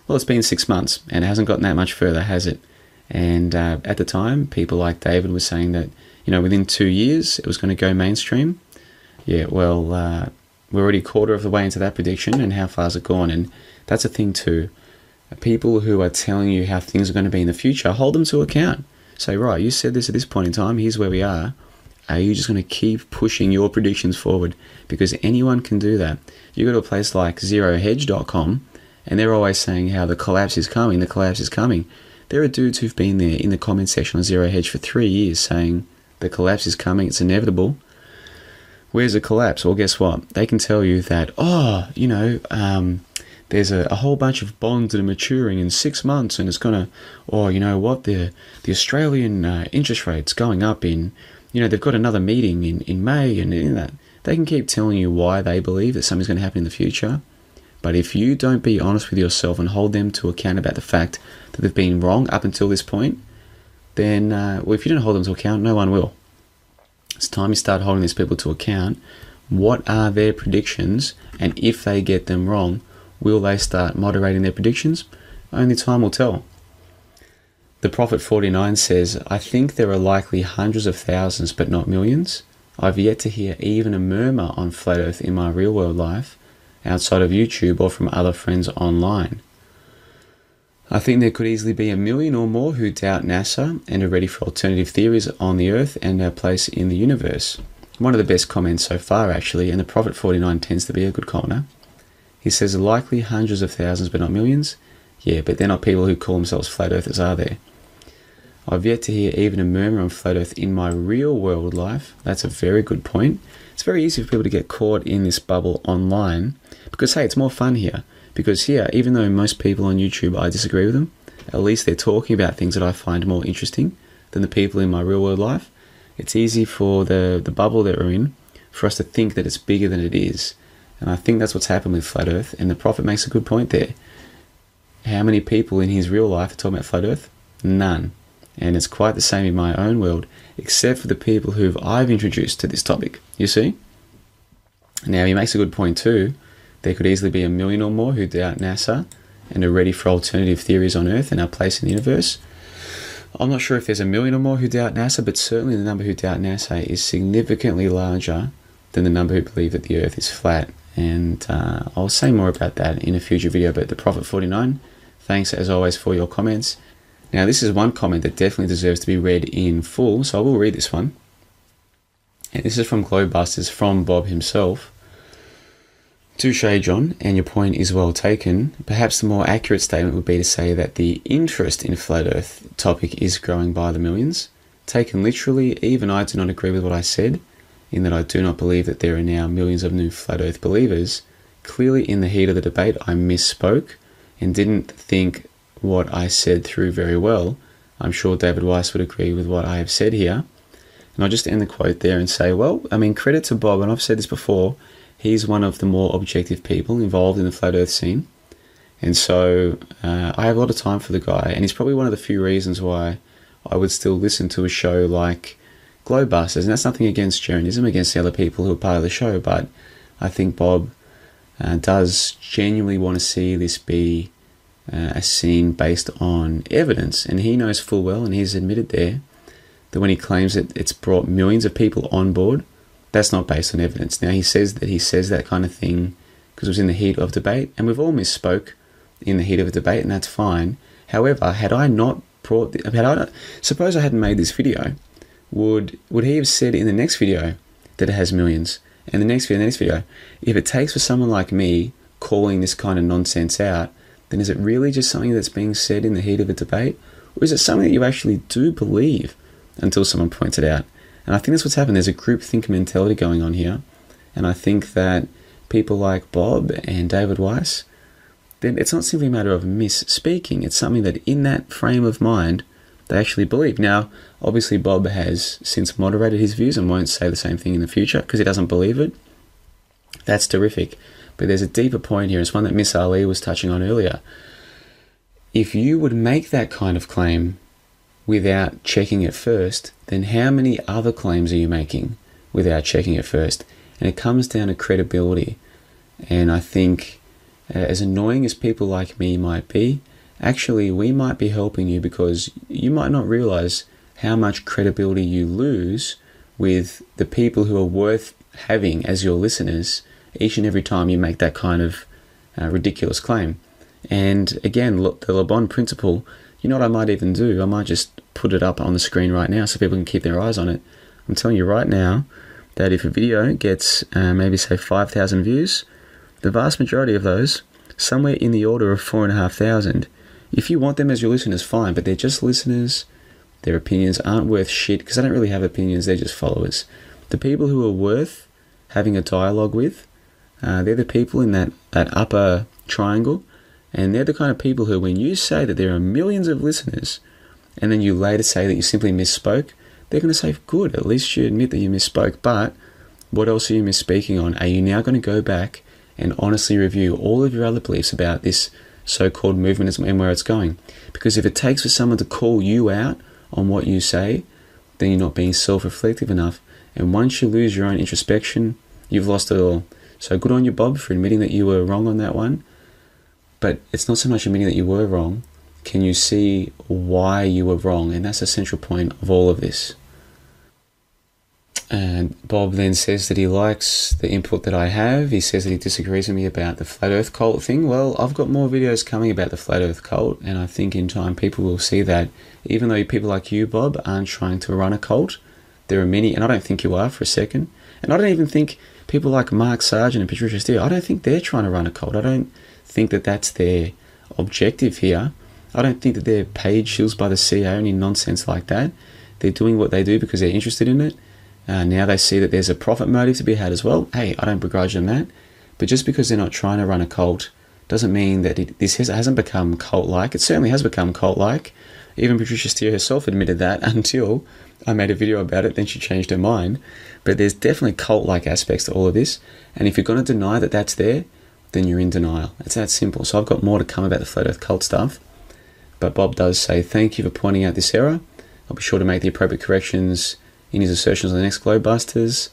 S1: Well, it's been 6 months and it hasn't gotten that much further, has it? And at the time, people like David were saying that, within 2 years it was going to go mainstream. Yeah, well, we're already a quarter of the way into that prediction, and how far has it gone? And that's a thing too. People who are telling you how things are going to be in the future, hold them to account. Say, right, you said this at this point in time, here's where we are. Are you just going to keep pushing your predictions forward? Because anyone can do that. You go to a place like zerohedge.com, and they're always saying how the collapse is coming, the collapse is coming. There are dudes who've been there in the comment section on Zero Hedge for 3 years saying the collapse is coming, it's inevitable. Where's the collapse? Well, guess what? They can tell you that, there's a whole bunch of bonds that are maturing in 6 months, and it's going to, the Australian interest rate's going up in, they've got another meeting in May, and that. They can keep telling you why they believe that something's going to happen in the future. But if you don't be honest with yourself and hold them to account about the fact that they've been wrong up until this point, then, if you don't hold them to account, no one will. It's time you start holding these people to account. What are their predictions? And if they get them wrong, will they start moderating their predictions? Only time will tell. The Prophet 49 says, I think there are likely hundreds of thousands but not millions. I've yet to hear even a murmur on flat earth in my real world life, outside of YouTube or from other friends online. I think there could easily be 1 million or more who doubt NASA and are ready for alternative theories on the earth and our place in the universe. One of the best comments so far, actually, and the Prophet 49 tends to be a good commenter. He says, likely hundreds of thousands but not millions. Yeah, but they're not people who call themselves flat earthers, are they? I've yet to hear even a murmur on flat earth in my real world life. That's a very good point. It's very easy for people to get caught in this bubble online because, hey, it's more fun here. Because here, even though most people on YouTube, I disagree with them, at least they're talking about things that I find more interesting than the people in my real world life. It's easy for the bubble that we're in for us to think that it's bigger than it is. And I think that's what's happened with flat earth. And the Prophet makes a good point there. How many people in his real life are talking about flat earth? None. And it's quite the same in my own world, except for the people who I've introduced to this topic. You see? Now, he makes a good point too. There could easily be 1 million or more who doubt NASA and are ready for alternative theories on Earth and our place in the universe. I'm not sure if there's 1 million or more who doubt NASA, but certainly the number who doubt NASA is significantly larger than the number who believe that the Earth is flat. And I'll say more about that in a future video. But the Prophet 49, thanks as always for your comments. Now, this is one comment that definitely deserves to be read in full, so I will read this one. And this is from Globebusters, from Bob himself. Touche, John, and your point is well taken. Perhaps the more accurate statement would be to say that the interest in flat earth topic is growing by the millions. Taken literally, even I do not agree with what I said, in that I do not believe that there are now millions of new flat earth believers. Clearly, in the heat of the debate, I misspoke and didn't think what I said through very well. I'm sure David Weiss would agree with what I have said here. And I'll just end the quote there and say, well, I mean, credit to Bob, and I've said this before, he's one of the more objective people involved in the flat earth scene. And so I have a lot of time for the guy, and he's probably one of the few reasons why I would still listen to a show like Globebusters. And that's nothing against Jeranism, against the other people who are part of the show, but I think Bob does genuinely want to see this be a scene based on evidence. And he knows full well, and he's admitted there, that when he claims that it's brought millions of people on board, that's not based on evidence. Now, he says that kind of thing because it was in the heat of debate, and we've all misspoke in the heat of a debate, and that's fine. However, suppose I hadn't made this video, would he have said in the next video that it has millions, and the next video? If it takes for someone like me calling this kind of nonsense out, then is it really just something that's being said in the heat of a debate, or is it something that you actually do believe until someone points it out? And I think that's what's happened. There's a groupthink mentality going on here. And I think that people like Bob and David Weiss, then it's not simply a matter of misspeaking. It's something that in that frame of mind, they actually believe. Now, obviously Bob has since moderated his views and won't say the same thing in the future because he doesn't believe it. That's terrific. But there's a deeper point here. It's one that Miss Ali was touching on earlier. If you would make that kind of claim without checking it first, then how many other claims are you making without checking it first? And it comes down to credibility. And I think as annoying as people like me might be, actually we might be helping you because you might not realize how much credibility you lose with the people who are worth having as your listeners each and every time you make that kind of ridiculous claim. And again, look, the Le Bon principle, you know what I might even do? I might just put it up on the screen right now so people can keep their eyes on it. I'm telling you right now that if a video gets maybe say 5,000 views, the vast majority of those, somewhere in the order of 4,500, if you want them as your listeners, fine, but they're just listeners. Their opinions aren't worth shit because they don't really have opinions, they're just followers. The people who are worth having a dialogue with, they're the people in that upper triangle. And they're the kind of people who, when you say that there are millions of listeners, and then you later say that you simply misspoke, they're going to say, good, at least you admit that you misspoke, but what else are you misspeaking on? Are you now going to go back and honestly review all of your other beliefs about this so-called movement and where it's going? Because if it takes for someone to call you out on what you say, then you're not being self-reflective enough. And once you lose your own introspection, you've lost it all. So good on you, Bob, for admitting that you were wrong on that one. But it's not so much admitting that you were wrong, can you see why you were wrong? And that's the central point of all of this. And Bob then says that he likes the input that I have. He says that he disagrees with me about the flat earth cult thing. Well, I've got more videos coming about the flat earth cult, and I think in time people will see that even though people like you, Bob, aren't trying to run a cult, there are many, and I don't think you are for a second, and I don't even think people like Mark Sargent and Patricia Steele, I don't think they're trying to run a cult. I don't think that that's their objective here. I don't think that they're paid shills by the CIA or any nonsense like that. They're doing what they do because they're interested in it. Now they see that there's a profit motive to be had as well. Hey, I don't begrudge them that. But just because they're not trying to run a cult doesn't mean that this hasn't become cult-like. It certainly has become cult-like. Even Patricia Steele herself admitted that until I made a video about it, then she changed her mind. But there's definitely cult-like aspects to all of this. And if you're going to deny that that's there, then you're in denial. It's that simple. So I've got more to come about the Flat Earth cult stuff. But Bob does say, thank you for pointing out this error. I'll be sure to make the appropriate corrections in his assertions on the next Globebusters.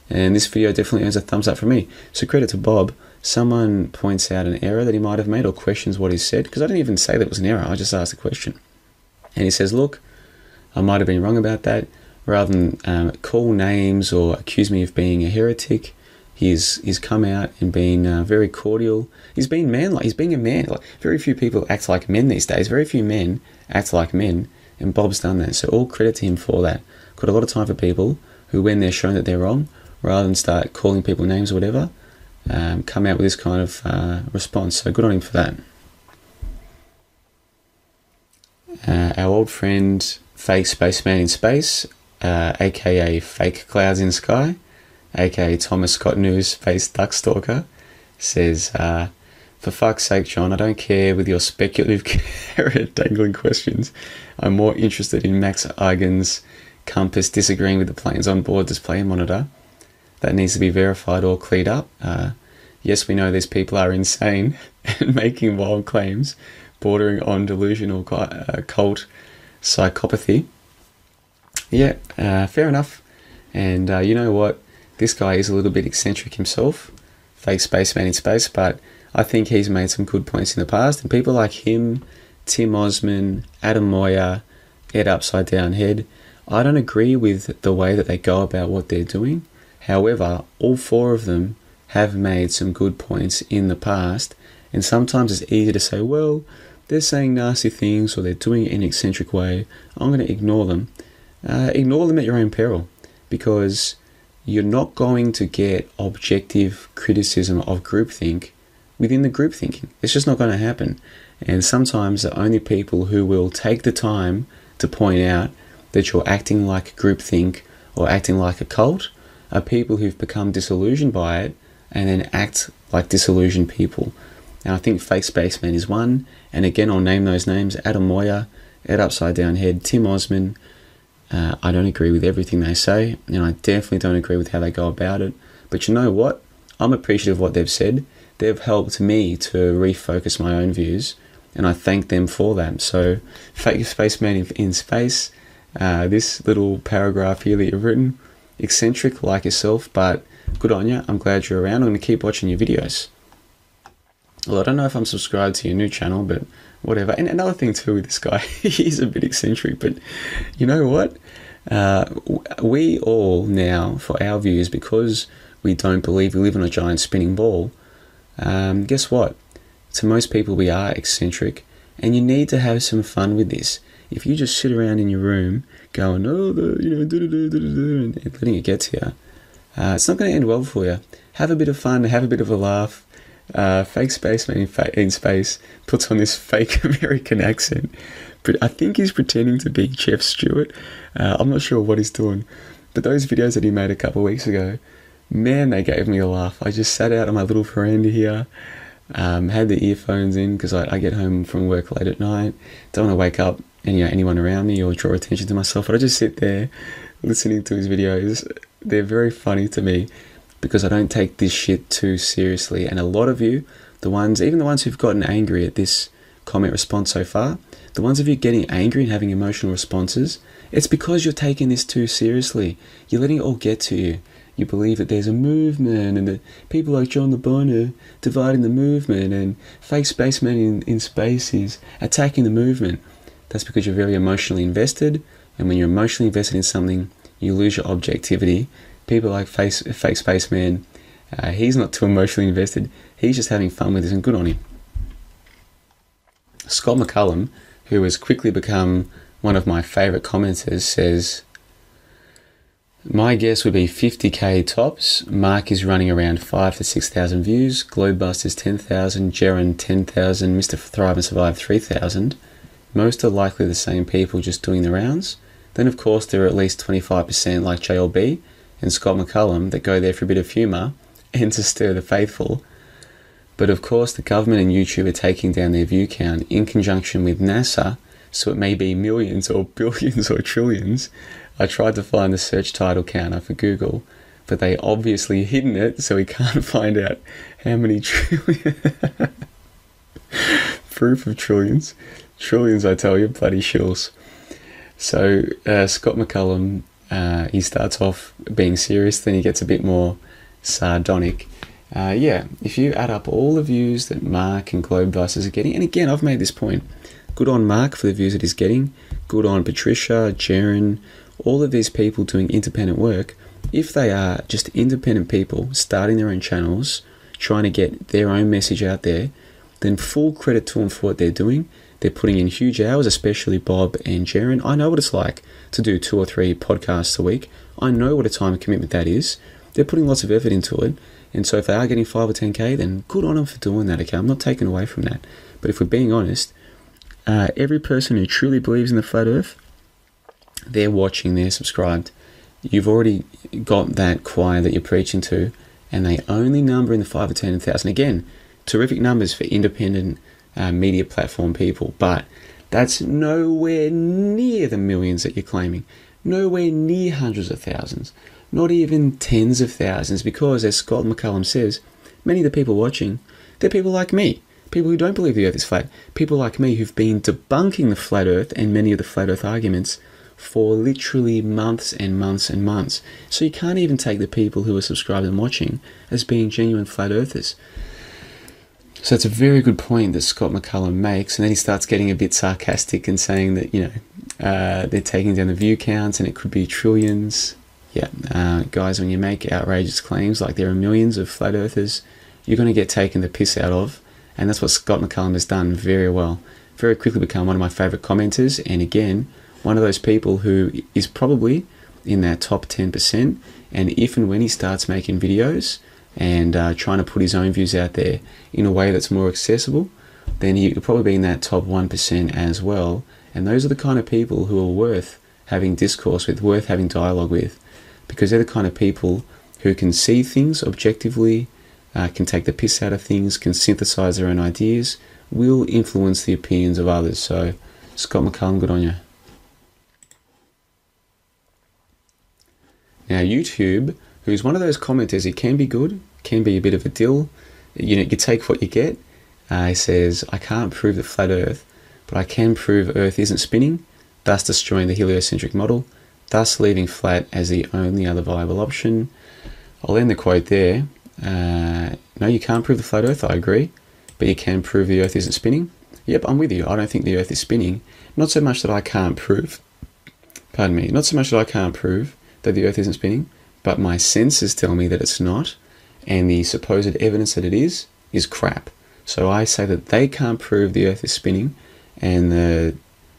S1: And this video definitely earns a thumbs up from me. So credit to Bob. Someone points out an error that he might have made or questions what he said. Because I didn't even say that it was an error. I just asked a question. And he says, look, I might have been wrong about that. Rather than call names or accuse me of being a heretic, he's come out and been very cordial. He's been manlike. He's being a man. Like, very few people act like men these days. Very few men act like men. And Bob's done that. So all credit to him for that. Got a lot of time for people who, when they're shown that they're wrong, rather than start calling people names or whatever, come out with this kind of response. So good on him for that. Our old friend, Fake Spaceman in Space, aka Fake Clouds in Sky, aka Thomas Scott News Face Duckstalker, says, for fuck's sake, John, I don't care with your speculative carrot dangling questions. I'm more interested in Max Eigen's compass disagreeing with the planes on board display monitor. That needs to be verified or cleared up. Yes, we know these people are insane and making wild claims bordering on delusional cult psychopathy. Yeah, fair enough. And you know what? This guy is a little bit eccentric himself, Fake Spaceman in Space, but I think he's made some good points in the past. And people like him, Tim Osman, Adam Moyer, Ed Upside Down Head, I don't agree with the way that they go about what they're doing. However, all four of them have made some good points in the past, and sometimes it's easy to say, well, they're saying nasty things or they're doing it in an eccentric way. I'm going to ignore them. Ignore them at your own peril, because you're not going to get objective criticism of groupthink within the group thinking. It's just not going to happen. And sometimes the only people who will take the time to point out that you're acting like groupthink or acting like a cult are people who've become disillusioned by it and then act like disillusioned people. And I think Fake Spaceman is one. And again, I'll name those names: Adam Moyer, Ed Upside Down Head, Tim Osman. I don't agree with everything they say, and I definitely don't agree with how they go about it. But you know what? I'm appreciative of what they've said. They've helped me to refocus my own views, and I thank them for that. So, Fake Spaceman in Space, this little paragraph here that you've written, eccentric like yourself, but good on you. I'm glad you're around. I'm going to keep watching your videos. Well, I don't know if I'm subscribed to your new channel, but whatever. And another thing too with this guy, he's a bit eccentric, but you know what? We all now, for our views, because we don't believe we live on a giant spinning ball, guess what? To most people, we are eccentric, and you need to have some fun with this. If you just sit around in your room going, oh, and letting it get to you, it's not going to end well for you. Have a bit of fun, have a bit of a laugh. Fake Spaceman in Space puts on this fake American accent. But I think he's pretending to be Chef Stewart. I'm not sure what he's doing. But those videos that he made a couple of weeks ago, man, they gave me a laugh. I just sat out on my little veranda here, had the earphones in because I get home from work late at night. Don't want to wake up anyone around me or draw attention to myself. But I just sit there listening to his videos. They're very funny to me, because I don't take this shit too seriously. And a lot of you, even the ones who've gotten angry at this comment response so far, the ones of you getting angry and having emotional responses, it's because you're taking this too seriously. You're letting it all get to you. you believe that there's a movement and that people like John the Bon are dividing the movement and fake spaceman in space is attacking the movement. That's because you're very emotionally invested, and when you're emotionally invested in something, you lose your objectivity. People like fake spaceman, he's not too emotionally invested. He's just having fun with this, and good on him. Scott McCullum, who has quickly become one of my favourite commenters, says, my guess would be 50k tops. Mark is running around 5,000 to 6,000 views. Globebusters 10,000. Jaren 10,000. Mr. Thrive and Survive 3,000. Most are likely the same people just doing the rounds. Then of course there are at least 25% like JLB and Scott McCullum that go there for a bit of humour and to stir the faithful. But of course the government and YouTube are taking down their view count in conjunction with NASA, so it may be millions or billions or trillions. I tried to find the search title counter for Google, but they obviously hidden it, so we can't find out how many trillion. Proof of trillions. Trillions, I tell you, bloody shills. So Scott McCullum, he starts off being serious, then he gets a bit more sardonic. If you add up all the views that Mark and Globebusters are getting, and again, I've made this point, good on Mark for the views that he's getting, good on Patricia, Jaren, all of these people doing independent work. If they are just independent people starting their own channels, trying to get their own message out there, then full credit to them for what they're doing. They're putting in huge hours, especially Bob and Jaren. I know what it's like to do 2 or 3 podcasts a week. I know what a time commitment that is. They're putting lots of effort into it. And so if they are getting 5 or 10k, then good on them for doing that, okay? I'm not taking away from that. But if we're being honest, every person who truly believes in the flat earth, they're watching, they're subscribed. You've already got that choir that you're preaching to, and they only number in the 5 or 10,000. Again, terrific numbers for independent media platform people, but that's nowhere near the millions that you're claiming. Nowhere near hundreds of thousands. Not even tens of thousands, because as Scott McCullum says, many of the people watching, they're people like me. People who don't believe the earth is flat. People like me who've been debunking the flat earth and many of the flat earth arguments for literally months and months and months. So you can't even take the people who are subscribed and watching as being genuine flat earthers. So it's a very good point that Scott McCullum makes, and then he starts getting a bit sarcastic and saying that, they're taking down the view counts and it could be trillions. Guys, when you make outrageous claims like there are millions of flat earthers, you're going to get taken the piss out of, and that's what Scott McCullum has done very well. Very quickly become one of my favourite commenters, and again, one of those people who is probably in that top 10%, and if and when he starts making videos and trying to put his own views out there in a way that's more accessible, then he'll probably be in that top 1% as well. And those are the kind of people who are worth having discourse with, worth having dialogue with, because they're the kind of people who can see things objectively, can take the piss out of things, can synthesize their own ideas, will influence the opinions of others. So, Scott McCullum, good on you. Now, YouTube, who's one of those commenters, he can be good, can be a bit of a dill. You take what you get. He says, I can't prove the flat earth, but I can prove Earth isn't spinning, thus destroying the heliocentric model, thus leaving flat as the only other viable option. I'll end the quote there. No, you can't prove the flat earth, I agree, but you can prove the earth isn't spinning. Yep, I'm with you. I don't think the earth is spinning. Not so much that I can't prove, not so much that I can't prove that the earth isn't spinning, but my senses tell me that it's not, and the supposed evidence that it is crap. So I say that they can't prove the earth is spinning, and the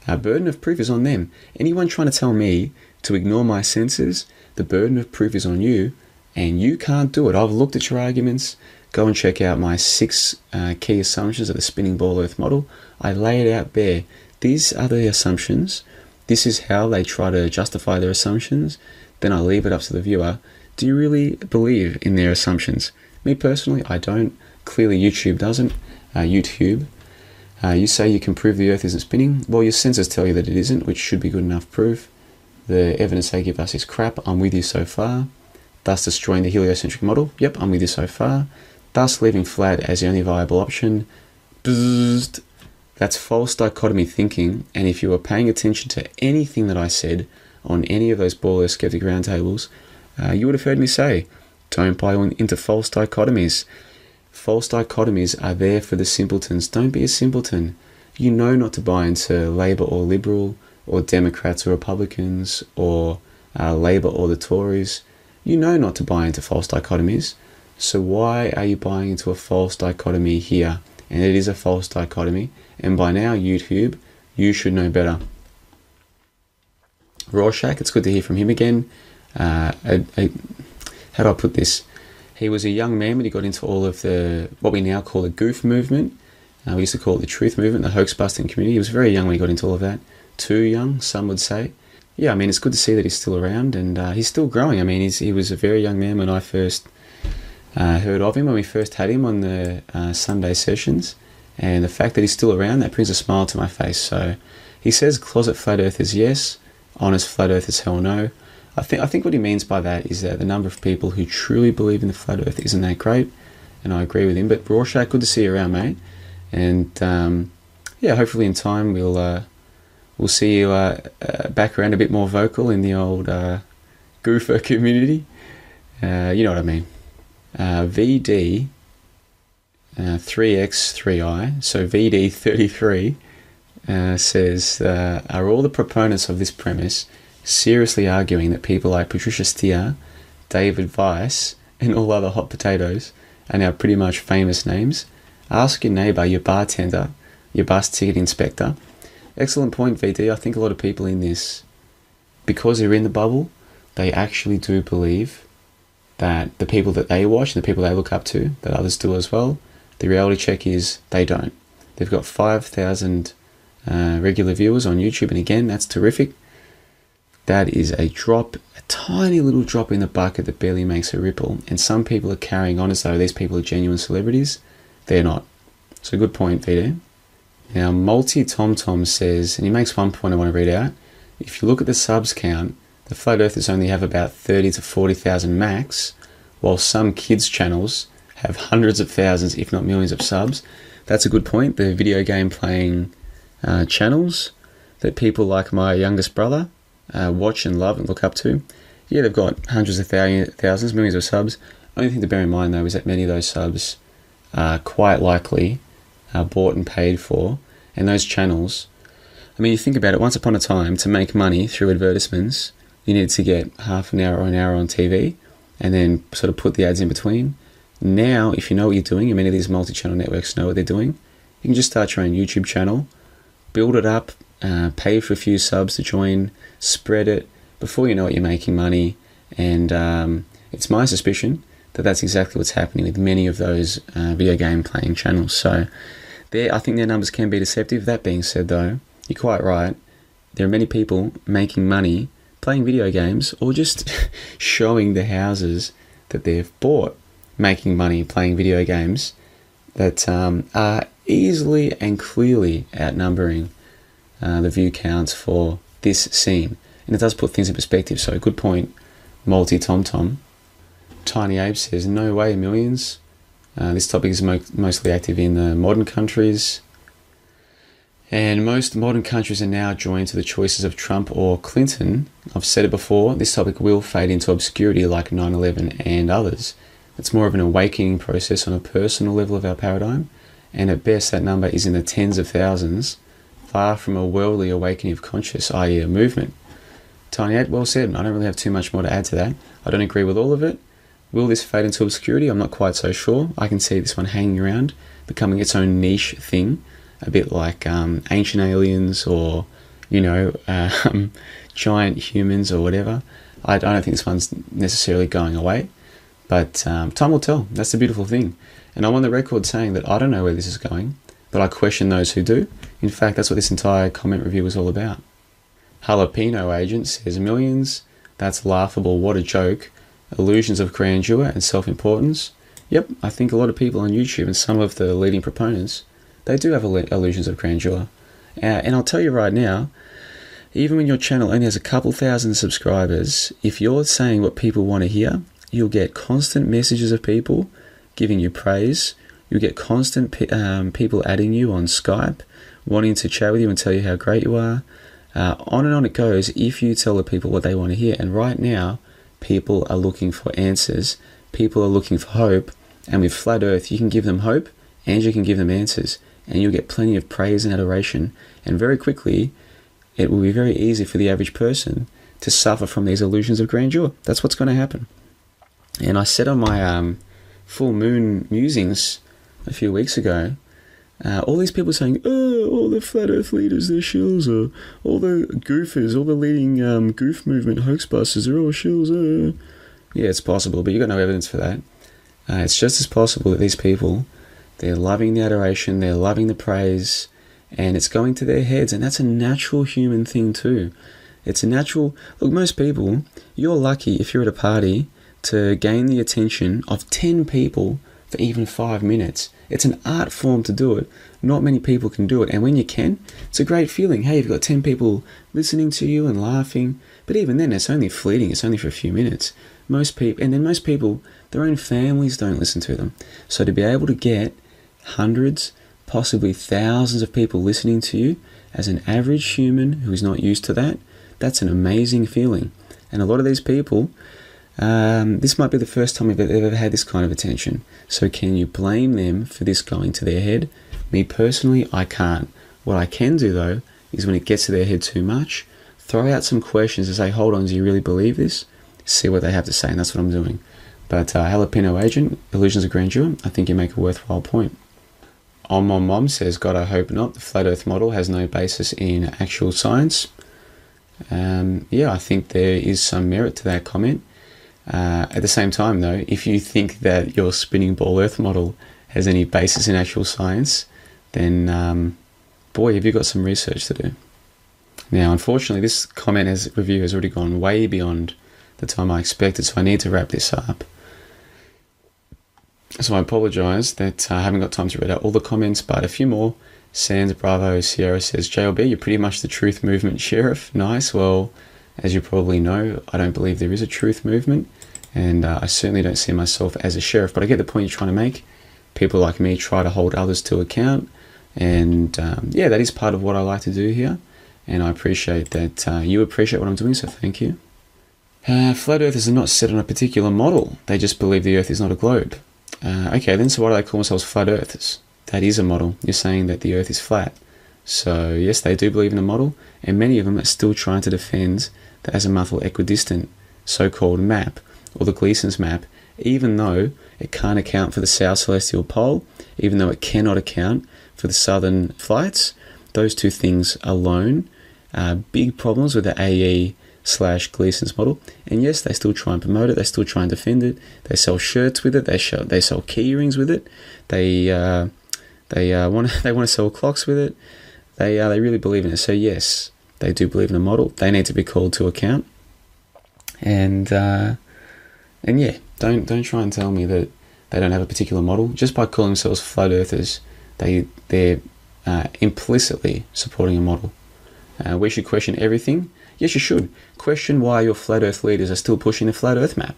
S1: burden of proof is on them. Anyone trying to tell me to ignore my senses, the burden of proof is on you, and you can't do it. I've looked at your arguments. Go and check out my 6 key assumptions of the spinning ball earth model. I lay it out there. These are the assumptions. This is how they try to justify their assumptions. Then I leave it up to the viewer. Do you really believe in their assumptions? Me personally, I don't. Clearly YouTube doesn't. You say you can prove the earth isn't spinning. Well, your senses tell you that it isn't, which should be good enough proof. The evidence they give us is crap. I'm with you so far. Thus destroying the heliocentric model. Yep, I'm with you so far. Thus leaving flat as the only viable option. Bzzzt. That's false dichotomy thinking, and if you were paying attention to anything that I said on any of those Ball Earth Skeptic roundtables, You would have heard me say, don't buy into false dichotomies. False dichotomies are there for the simpletons. Don't be a simpleton. You know not to buy into Labour or Liberal, or Democrats or Republicans, or Labour or the Tories. You know not to buy into false dichotomies. So why are you buying into a false dichotomy here? And it is a false dichotomy. And by now, YouTube, you should know better. Rorschach, it's good to hear from him again. How do I put this? He was a young man, but he got into all of the, what we now call the goof movement. We used to call it the truth movement, the hoax busting community. He was very young when he got into all of that. Too young, some would say. Yeah, I mean, it's good to see that he's still around, and he's still growing. I mean, he was a very young man when I first heard of him, when we first had him on the Sunday sessions. And the fact that he's still around, that brings a smile to my face. So he says closet flat earthers, yes. Honest flat earthers, hell no. I think what he means by that is that the number of people who truly believe in the flat earth isn't that great, and I agree with him. But Rorschach, good to see you around, mate. And yeah, hopefully in time we'll see you back around a bit more vocal in the old goofer community. You know what I mean. VD 3x3i, so VD33 says, are all the proponents of this premise seriously arguing that people like Patricia Steer, David Weiss, and all other hot potatoes are now pretty much famous names? Ask your neighbour, your bartender, your bus ticket inspector. Excellent point, VD. I think a lot of people in this, because they're in the bubble, they actually do believe that the people that they watch and the people they look up to, that others do as well, the reality check is they don't. They've got 5,000 regular viewers on YouTube, and again, that's terrific. That is a drop, a tiny little drop in the bucket that barely makes a ripple. And some people are carrying on as though these people are genuine celebrities. They're not. So good point, VD. Now, Multi Tom Tom says, and he makes one point I want to read out. If you look at the subs count, the flat earthers only have about 30 to 40,000 max, while some kids' channels have hundreds of thousands, if not millions of subs. That's a good point. The video game playing channels that people like my youngest brother watch and love and look up to, yeah, they've got hundreds of thousands, millions of subs. Only thing to bear in mind, though, is that many of those subs are quite likely bought and paid for. And those channels, I mean, you think about it, once upon a time, to make money through advertisements, you needed to get half an hour or an hour on TV and then sort of put the ads in between. Now, if you know what you're doing, and many of these multi-channel networks know what they're doing, you can just start your own YouTube channel, build it up, pay for a few subs to join, spread it. Before you know it, you're making money. And it's my suspicion that that's exactly what's happening with many of those video game playing channels. So I think their numbers can be deceptive. That being said, though, you're quite right. There are many people making money playing video games, or just showing the houses that they've bought, making money playing video games, that are easily and clearly outnumbering the view counts for this scene. And it does put things in perspective, so good point, Multi Tom Tom. Tiny Abe says, no way, millions. This topic is mostly active in the modern countries. And most modern countries are now joined to the choices of Trump or Clinton. I've said it before, this topic will fade into obscurity like 9/11 and others. It's more of an awakening process on a personal level of our paradigm, and at best that number is in the tens of thousands, far from a worldly awakening of conscious, i.e. a movement. Tiny 8, well said. I don't really have too much more to add to that. I don't agree with all of it. Will this fade into obscurity? I'm not quite so sure. I can see this one hanging around, becoming its own niche thing, a bit like ancient aliens or, you know, giant humans or whatever. I don't think this one's necessarily going away, but time will tell. That's the beautiful thing. And I'm on the record saying that I don't know where this is going, but I question those who do. In fact, that's what this entire comment review was all about. Jalapeno Agent says, millions, that's laughable, what a joke. Illusions of grandeur and self-importance. Yep, I think a lot of people on YouTube and some of the leading proponents, they do have illusions of grandeur. And I'll tell you right now, even when your channel only has a couple thousand subscribers, if you're saying what people want to hear, you'll get constant messages of people giving you praise. You'll get constant people adding you on Skype, wanting to chat with you and tell you how great you are. On and on it goes if you tell the people what they want to hear. And right now, People are looking for answers. People are looking for hope. And with Flat Earth, you can give them hope and you can give them answers. And you'll get plenty of praise and adoration. And very quickly, it will be very easy for the average person to suffer from these illusions of grandeur. That's what's going to happen. And I said on my full moon musings a few weeks ago, all these people saying, oh, all the flat earth leaders, they're shills, or all the goofers, all the leading goof movement hoaxbusters, they're all shills. Yeah, it's possible, but you've got no evidence for that. It's just as possible that these people, they're loving the adoration, they're loving the praise, and it's going to their heads, and that's a natural human thing too. It's a natural... Look, most people, you're lucky if you're at a party to gain the attention of 10 people for even 5 minutes. It's an art form to do it. Not many people can do it, and when you can, it's a great feeling. Hey, you've got 10 people listening to you and laughing, but even then, it's only fleeting. It's only for a few minutes. Most people, their own families don't listen to them. So to be able to get hundreds, possibly thousands of people listening to you as an average human who is not used to that, that's an amazing feeling. And a lot of these people, this might be the first time they've ever had this kind of attention. So can you blame them for this going to their head? Me personally, I can't. What I can do though, is when it gets to their head too much, throw out some questions and say, hold on, do you really believe this? See what they have to say, and that's what I'm doing. But Jalapeno Agent, Illusions of Grandeur, I think you make a worthwhile point. Mom says, God, I hope not. The flat earth model has no basis in actual science. Yeah, I think there is some merit to that comment. At the same time, though, if you think that your spinning ball earth model has any basis in actual science, then, boy, have you got some research to do. Now, unfortunately, this review has already gone way beyond the time I expected, so I need to wrap this up. So I apologise that I haven't got time to read out all the comments, but a few more. Sands Bravo Sierra says, JLB, you're pretty much the truth movement sheriff. Nice. Well, as you probably know, I don't believe there is a truth movement, and I certainly don't see myself as a sheriff, but I get the point you're trying to make. People like me try to hold others to account, and yeah, that is part of what I like to do here, and I appreciate that you appreciate what I'm doing, so thank you. Flat earthers are not set on a particular model. They just believe the earth is not a globe. Okay, then, so why do they call themselves flat earthers? That is a model. You're saying that the earth is flat. So yes, they do believe in a model, and many of them are still trying to defend the azimuthal equidistant so-called map, or the Gleason's map, even though it can't account for the south celestial pole, even though it cannot account for the southern flights. Those two things alone are big problems with the AE/Gleason's model. And yes, they still try and promote it, they still try and defend it, they sell shirts with it, they sell key rings with it, they want to sell clocks with it. They really believe in it. So yes, they do believe in a model. They need to be called to account. And yeah, don't try and tell me that they don't have a particular model. Just by calling themselves flat earthers, they're implicitly supporting a model. We should question everything. Yes, you should. Question why your flat earth leaders are still pushing the flat earth map.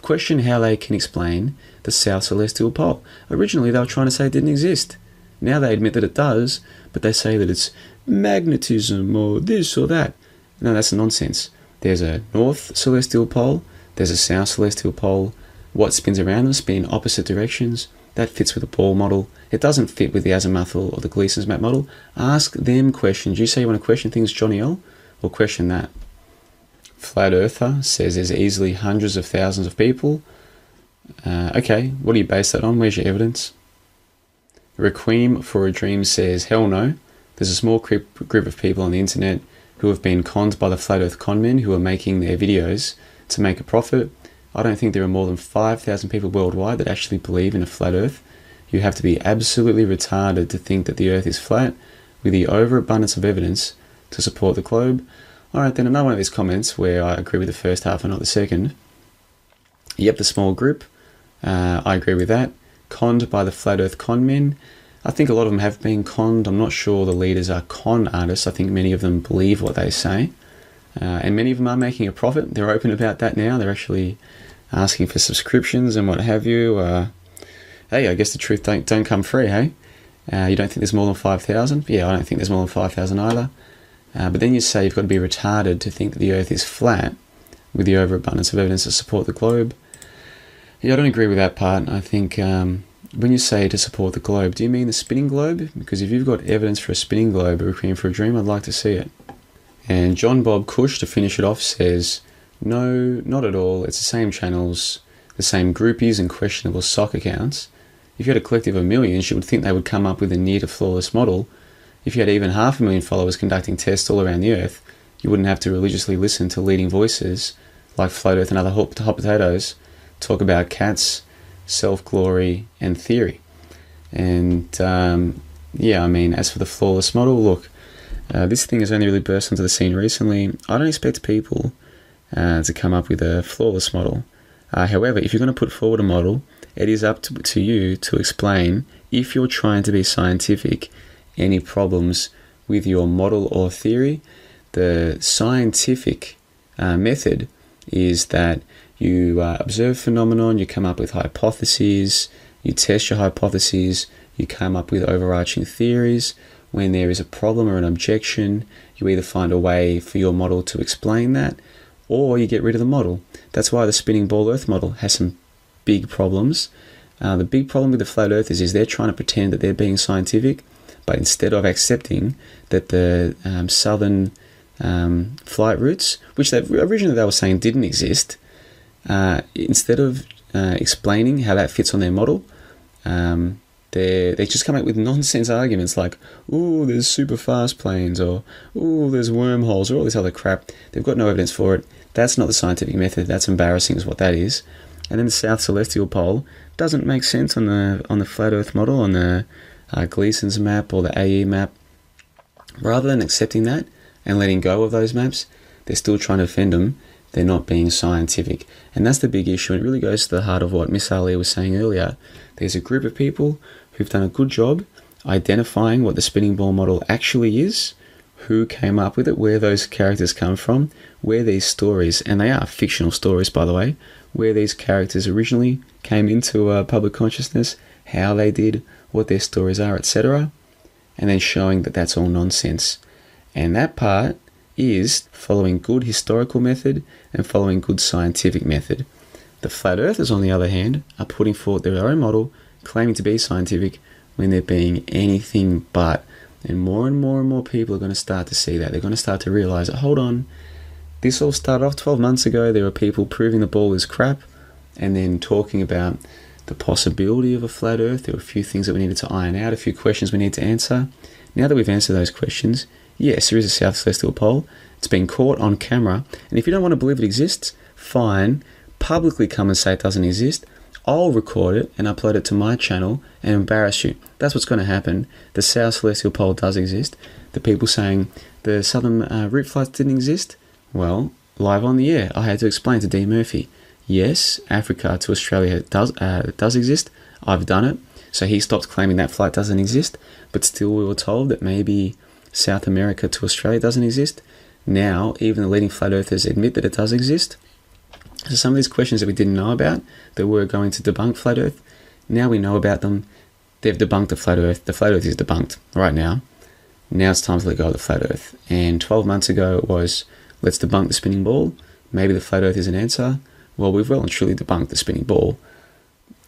S1: Question how they can explain the south celestial pole. Originally, they were trying to say it didn't exist. Now they admit that it does, but they say that it's magnetism or this or that. No, that's nonsense. There's a north celestial pole, there's a south celestial pole. What spins around them spin in opposite directions. That fits with the ball model. It doesn't fit with the azimuthal or the Gleason's map model. Ask them questions. You say you want to question things, Johnny L? Well, question that. Flat Earther says there's easily hundreds of thousands of people. Okay, what do you base that on? Where's your evidence? Requiem for a Dream says, hell no. There's a small group of people on the internet who have been conned by the Flat Earth conmen who are making their videos to make a profit. I don't think there are more than 5,000 people worldwide that actually believe in a flat Earth. You have to be absolutely retarded to think that the Earth is flat with the overabundance of evidence to support the globe. Alright, then another one of these comments where I agree with the first half and not the second. Yep, the small group. I agree with that. Conned by the Flat Earth con men. I think a lot of them have been conned. I'm not sure the leaders are con artists. I think many of them believe what they say. And many of them are making a profit. They're open about that now. They're actually asking for subscriptions and what have you. Hey, I guess the truth don't come free, hey? You don't think there's more than 5,000? Yeah, I don't think there's more than 5,000 either. But then you say you've got to be retarded to think that the Earth is flat. with the overabundance of evidence to support the globe. Yeah, I don't agree with that part. I think when you say to support the globe, do you mean the spinning globe? Because if you've got evidence for a spinning globe or a cream for a dream, I'd like to see it. And John Bob Cush, to finish it off, says, no, not at all. It's the same channels, the same groupies and questionable sock accounts. If you had a collective of millions, you would think they would come up with a near to flawless model. If you had even 500,000 followers conducting tests all around the earth, you wouldn't have to religiously listen to leading voices like Float Earth and other hot potatoes talk about cats, self-glory and theory. And yeah, I mean, as for the flawless model, look, this thing has only really burst onto the scene recently. I don't expect people to come up with a flawless model. However, if you're going to put forward a model, it is up to you to explain, if you're trying to be scientific, any problems with your model or theory. The scientific method is that you observe phenomenon, you come up with hypotheses, you test your hypotheses, you come up with overarching theories. When there is a problem or an objection, you either find a way for your model to explain that, or you get rid of the model. That's why the spinning ball Earth model has some big problems. The big problem with the flat earthers is they're trying to pretend that they're being scientific, but instead of accepting that the southern flight routes, which originally they were saying didn't exist, instead of explaining how that fits on their model, they just come up with nonsense arguments like, "Oh, there's super fast planes," or "Oh, there's wormholes," or all this other crap. They've got no evidence for it. That's not the scientific method. That's embarrassing, is what that is. And then the South Celestial Pole doesn't make sense on the flat Earth model, on the Gleason's map or the AE map. Rather than accepting that and letting go of those maps, they're still trying to defend them. They're not being scientific. And that's the big issue. It really goes to the heart of what Miss Ali was saying earlier. There's a group of people who've done a good job identifying what the spinning ball model actually is, who came up with it, where those characters come from, where these stories, and they are fictional stories, by the way, where these characters originally came into public consciousness, how they did, what their stories are, etc. And then showing that that's all nonsense. And that part is following good historical method and following good scientific method. The flat earthers, on the other hand, are putting forward their own model, claiming to be scientific when they're being anything but. And more people are going to start to see that. They're going to start to realize that, hold on, this all started off 12 months ago. There were people proving the ball is crap and then talking about the possibility of a flat earth. There were a few things that we needed to iron out, a few questions we need to answer. Now that we've answered those questions, yes, there is a South Celestial Pole. It's been caught on camera. And if you don't want to believe it exists, fine. Publicly come and say it doesn't exist. I'll record it and upload it to my channel and embarrass you. That's what's going to happen. The South Celestial Pole does exist. The people saying the southern route flights didn't exist, well, live on the air, I had to explain to D. Murphy, yes, Africa to Australia does exist. I've done it. So he stopped claiming that flight doesn't exist, but still we were told that maybe South America to Australia doesn't exist. Now, even the leading flat earthers admit that it does exist. So some of these questions that we didn't know about, that were going to debunk flat earth, now we know about them. They've debunked the flat earth. The flat earth is debunked right now. Now it's time to let go of the flat earth. And 12 months ago it was, let's debunk the spinning ball. Maybe the flat earth is an answer. Well, we've well and truly debunked the spinning ball.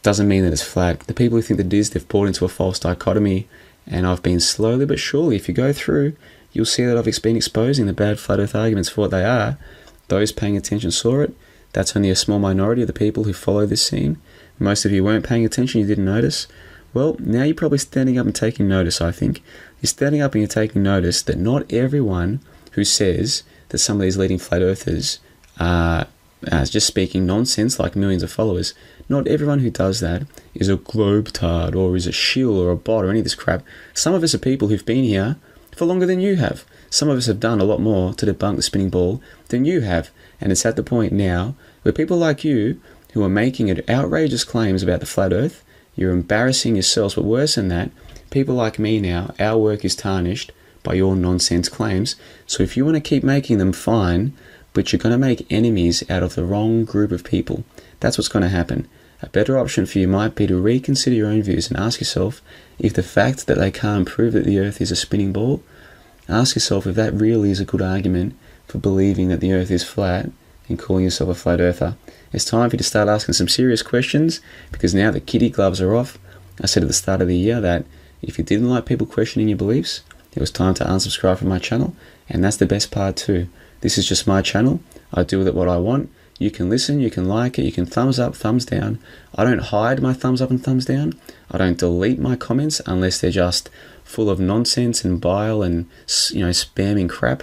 S1: Doesn't mean that it's flat. The people who think that it is, they've bought into a false dichotomy. And I've been slowly but surely, if you go through, you'll see that I've been exposing the bad flat earth arguments for what they are. Those paying attention saw it. That's only a small minority of the people who follow this scene. Most of you weren't paying attention, you didn't notice. Well, now you're probably standing up and taking notice, I think. You're standing up and you're taking notice that not everyone who says that some of these leading flat earthers are just speaking nonsense like millions of followers, not everyone who does that is a globetard or is a shill or a bot or any of this crap. Some of us are people who've been here for longer than you have. Some of us have done a lot more to debunk the spinning ball than you have. And it's at the point now where people like you who are making outrageous claims about the flat earth, you're embarrassing yourselves, but worse than that, people like me now, our work is tarnished by your nonsense claims. So if you want to keep making them, fine, but you're going to make enemies out of the wrong group of people. That's what's going to happen. A better option for you might be to reconsider your own views and ask yourself if the fact that they can't prove that the earth is a spinning ball, ask yourself if that really is a good argument for believing that the earth is flat and calling yourself a flat earther. It's time for you to start asking some serious questions, because now the kiddie gloves are off. I said at the start of the year that if you didn't like people questioning your beliefs, it was time to unsubscribe from my channel, and that's the best part too. This is just my channel. I do with it what I want. You can listen, you can like it, you can thumbs up, thumbs down. I don't hide my thumbs up and thumbs down. I don't delete my comments unless they're just full of nonsense and bile and, spamming crap.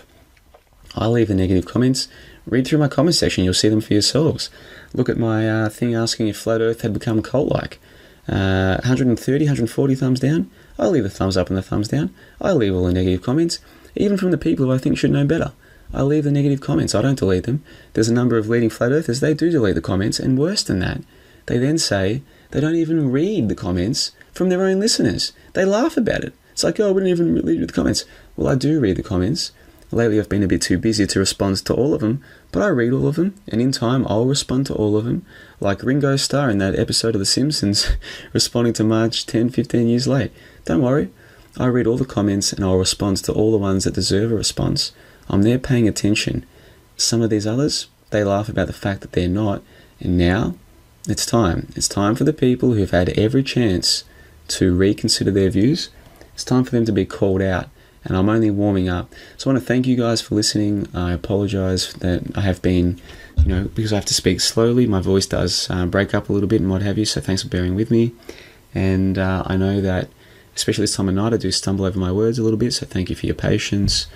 S1: I leave the negative comments. Read through my comment section, you'll see them for yourselves. Look at my thing asking if flat earth had become cult-like. 130, 140 thumbs down. I leave the thumbs up and the thumbs down. I leave all the negative comments, even from the people who I think should know better. I leave the negative comments, I don't delete them. There's a number of leading flat earthers, they do delete the comments, and worse than that, they then say they don't even read the comments from their own listeners. They laugh about it. It's like, oh, we don't even read the comments. Well, I do read the comments. Lately I've been a bit too busy to respond to all of them, but I read all of them, and in time I'll respond to all of them, like Ringo Starr in that episode of The Simpsons, responding to Marge 10, 15 years late. Don't worry, I read all the comments and I'll respond to all the ones that deserve a response. I'm there paying attention. Some of these others, they laugh about the fact that they're not, and now it's time. It's time for the people who've had every chance to reconsider their views. It's time for them to be called out, and I'm only warming up. So I want to thank you guys for listening. I apologize that I have been, because I have to speak slowly, my voice does break up a little bit and what have you, so thanks for bearing with me. And I know that, especially this time of night, I do stumble over my words a little bit, so thank you for your patience.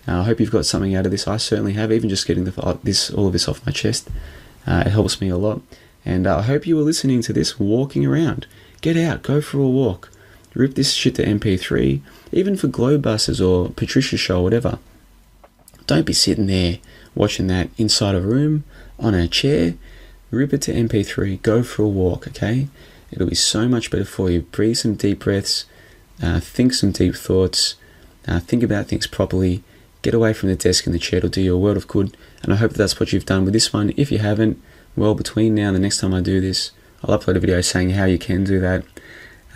S1: I hope you've got something out of this. I certainly have, even just getting all of this off my chest. It helps me a lot. And I hope you were listening to this walking around. Get out, go for a walk. Rip this shit to mp3, even for Globe Buses or Patricia's show or whatever. Don't be sitting there watching that inside a room, on a chair. Rip it to mp3, go for a walk, okay? It'll be so much better for you. Breathe some deep breaths, think some deep thoughts, think about things properly. Get away from the desk and the chair. It'll do you a world of good, and I hope that's what you've done with this one. If you haven't, well, between now and the next time I do this, I'll upload a video saying how you can do that.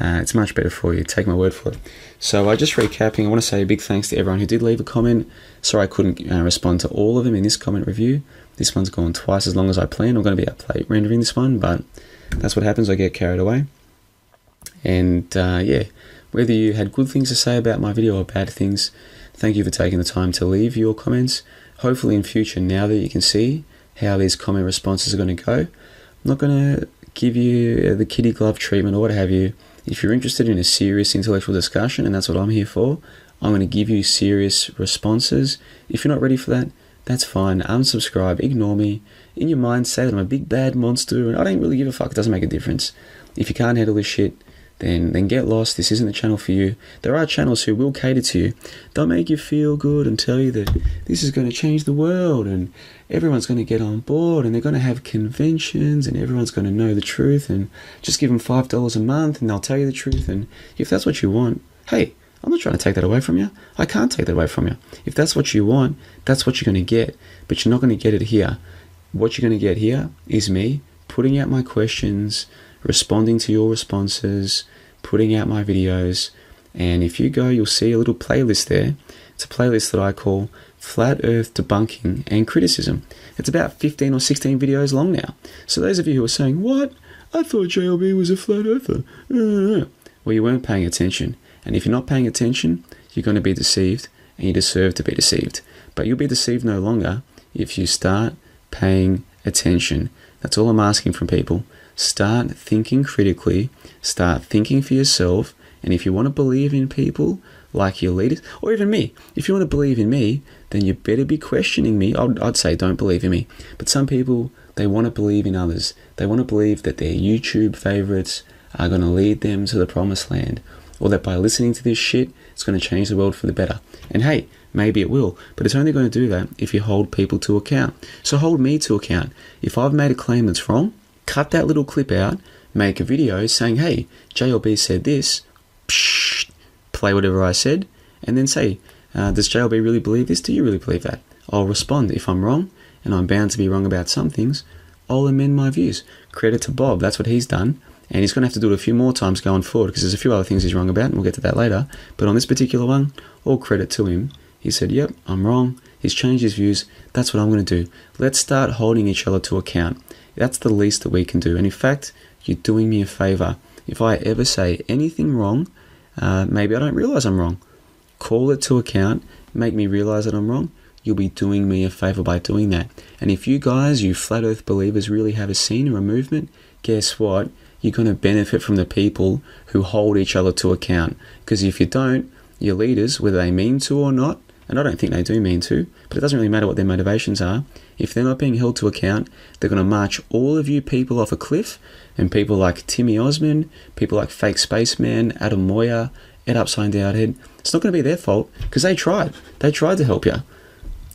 S1: It's much better for you, take my word for it. So just recapping, I want to say a big thanks to everyone who did leave a comment. Sorry I couldn't respond to all of them in this comment review. This one's gone twice as long as I planned. I'm going to be up late rendering this one, but that's what happens, I get carried away. And yeah, whether you had good things to say about my video or bad things, thank you for taking the time to leave your comments. Hopefully in future, now that you can see how these comment responses are going to go, I'm not going to give you the kiddie glove treatment or what have you. If you're interested in a serious intellectual discussion, and that's what I'm here for, I'm going to give you serious responses. If you're not ready for that, that's fine. Unsubscribe, ignore me. In your mind, say that I'm a big bad monster, and I don't really give a fuck. It doesn't make a difference. If you can't handle this shit, then get lost. This isn't the channel for you. There are channels who will cater to you. They'll make you feel good and tell you that this is going to change the world and everyone's going to get on board and they're going to have conventions and everyone's going to know the truth, and just give them $5 a month and they'll tell you the truth. And if that's what you want, hey, I'm not trying to take that away from you. I can't take that away from you. If that's what you want, that's what you're going to get. But you're not going to get it here. What you're going to get here is me putting out my questions, responding to your responses, putting out my videos, and if you go, you'll see a little playlist there. It's a playlist that I call Flat Earth Debunking and Criticism. It's about 15 or 16 videos long now. So those of you who are saying, what? I thought JLB was a flat earther. Well, you weren't paying attention. And if you're not paying attention, you're going to be deceived, and you deserve to be deceived. But you'll be deceived no longer if you start paying attention. That's all I'm asking from people. Start thinking critically, start thinking for yourself, and if you want to believe in people like your leaders, or even me, if you want to believe in me, then you better be questioning me. I'd say don't believe in me, but some people, they want to believe in others. They want to believe that their YouTube favorites are going to lead them to the promised land, or that by listening to this shit, it's going to change the world for the better. And hey, maybe it will, but it's only going to do that if you hold people to account. So hold me to account. If I've made a claim that's wrong, cut that little clip out, make a video saying, hey, JLB said this, psh, play whatever I said, and then say, does JLB really believe this? Do you really believe that? I'll respond. If I'm wrong, and I'm bound to be wrong about some things, I'll amend my views. Credit to Bob, that's what he's done, and he's going to have to do it a few more times going forward, because there's a few other things he's wrong about, and we'll get to that later, but on this particular one, all credit to him. He said, yep, I'm wrong. He's changed his views. That's what I'm going to do. Let's start holding each other to account. That's the least that we can do. And in fact, you're doing me a favor. If I ever say anything wrong, maybe I don't realize I'm wrong. Call it to account. Make me realize that I'm wrong. You'll be doing me a favor by doing that. And if you guys, you flat earth believers, really have a scene or a movement, guess what? You're going to benefit from the people who hold each other to account. Because if you don't, your leaders, whether they mean to or not, and I don't think they do mean to, but it doesn't really matter what their motivations are, if they're not being held to account, they're going to march all of you people off a cliff, and people like Timmy Osmond, people like Fake Spaceman, Adam Moyer, Ed Upside Down Head, it's not going to be their fault, because they tried. They tried to help you.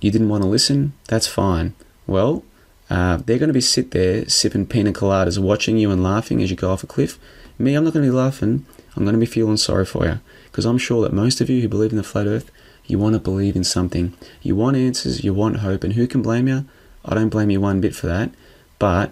S1: You didn't want to listen? That's fine. Well, they're going to be sit there sipping pina coladas, watching you and laughing as you go off a cliff. Me, I'm not going to be laughing. I'm going to be feeling sorry for you, because I'm sure that most of you who believe in the flat earth, you want to believe in something. You want answers, you want hope, and who can blame you? I don't blame you one bit for that. But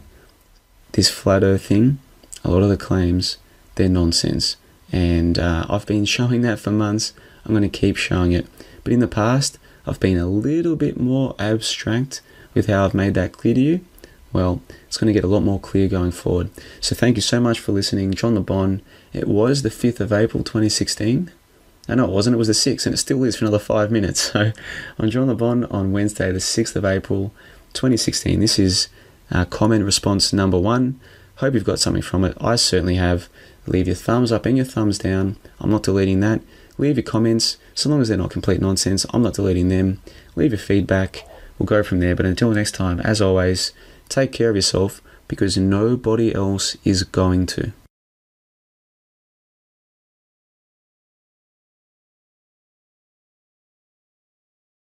S1: this flat earth thing, a lot of the claims, they're nonsense. And I've been showing that for months. I'm going to keep showing it. But in the past, I've been a little bit more abstract with how I've made that clear to you. Well, it's going to get a lot more clear going forward. So thank you so much for listening. John the Bon. It was the 5th of April 2016. No, it wasn't. It was the 6th, and it still is for another 5 minutes. So I'm John the Bon on Wednesday, the 6th of April 2016. This is comment response number 1. Hope you've got something from it. I certainly have. Leave your thumbs up and your thumbs down. I'm not deleting that. Leave your comments. So long as they're not complete nonsense, I'm not deleting them. Leave your feedback. We'll go from there. But until next time, as always, take care of yourself, because nobody else is going to.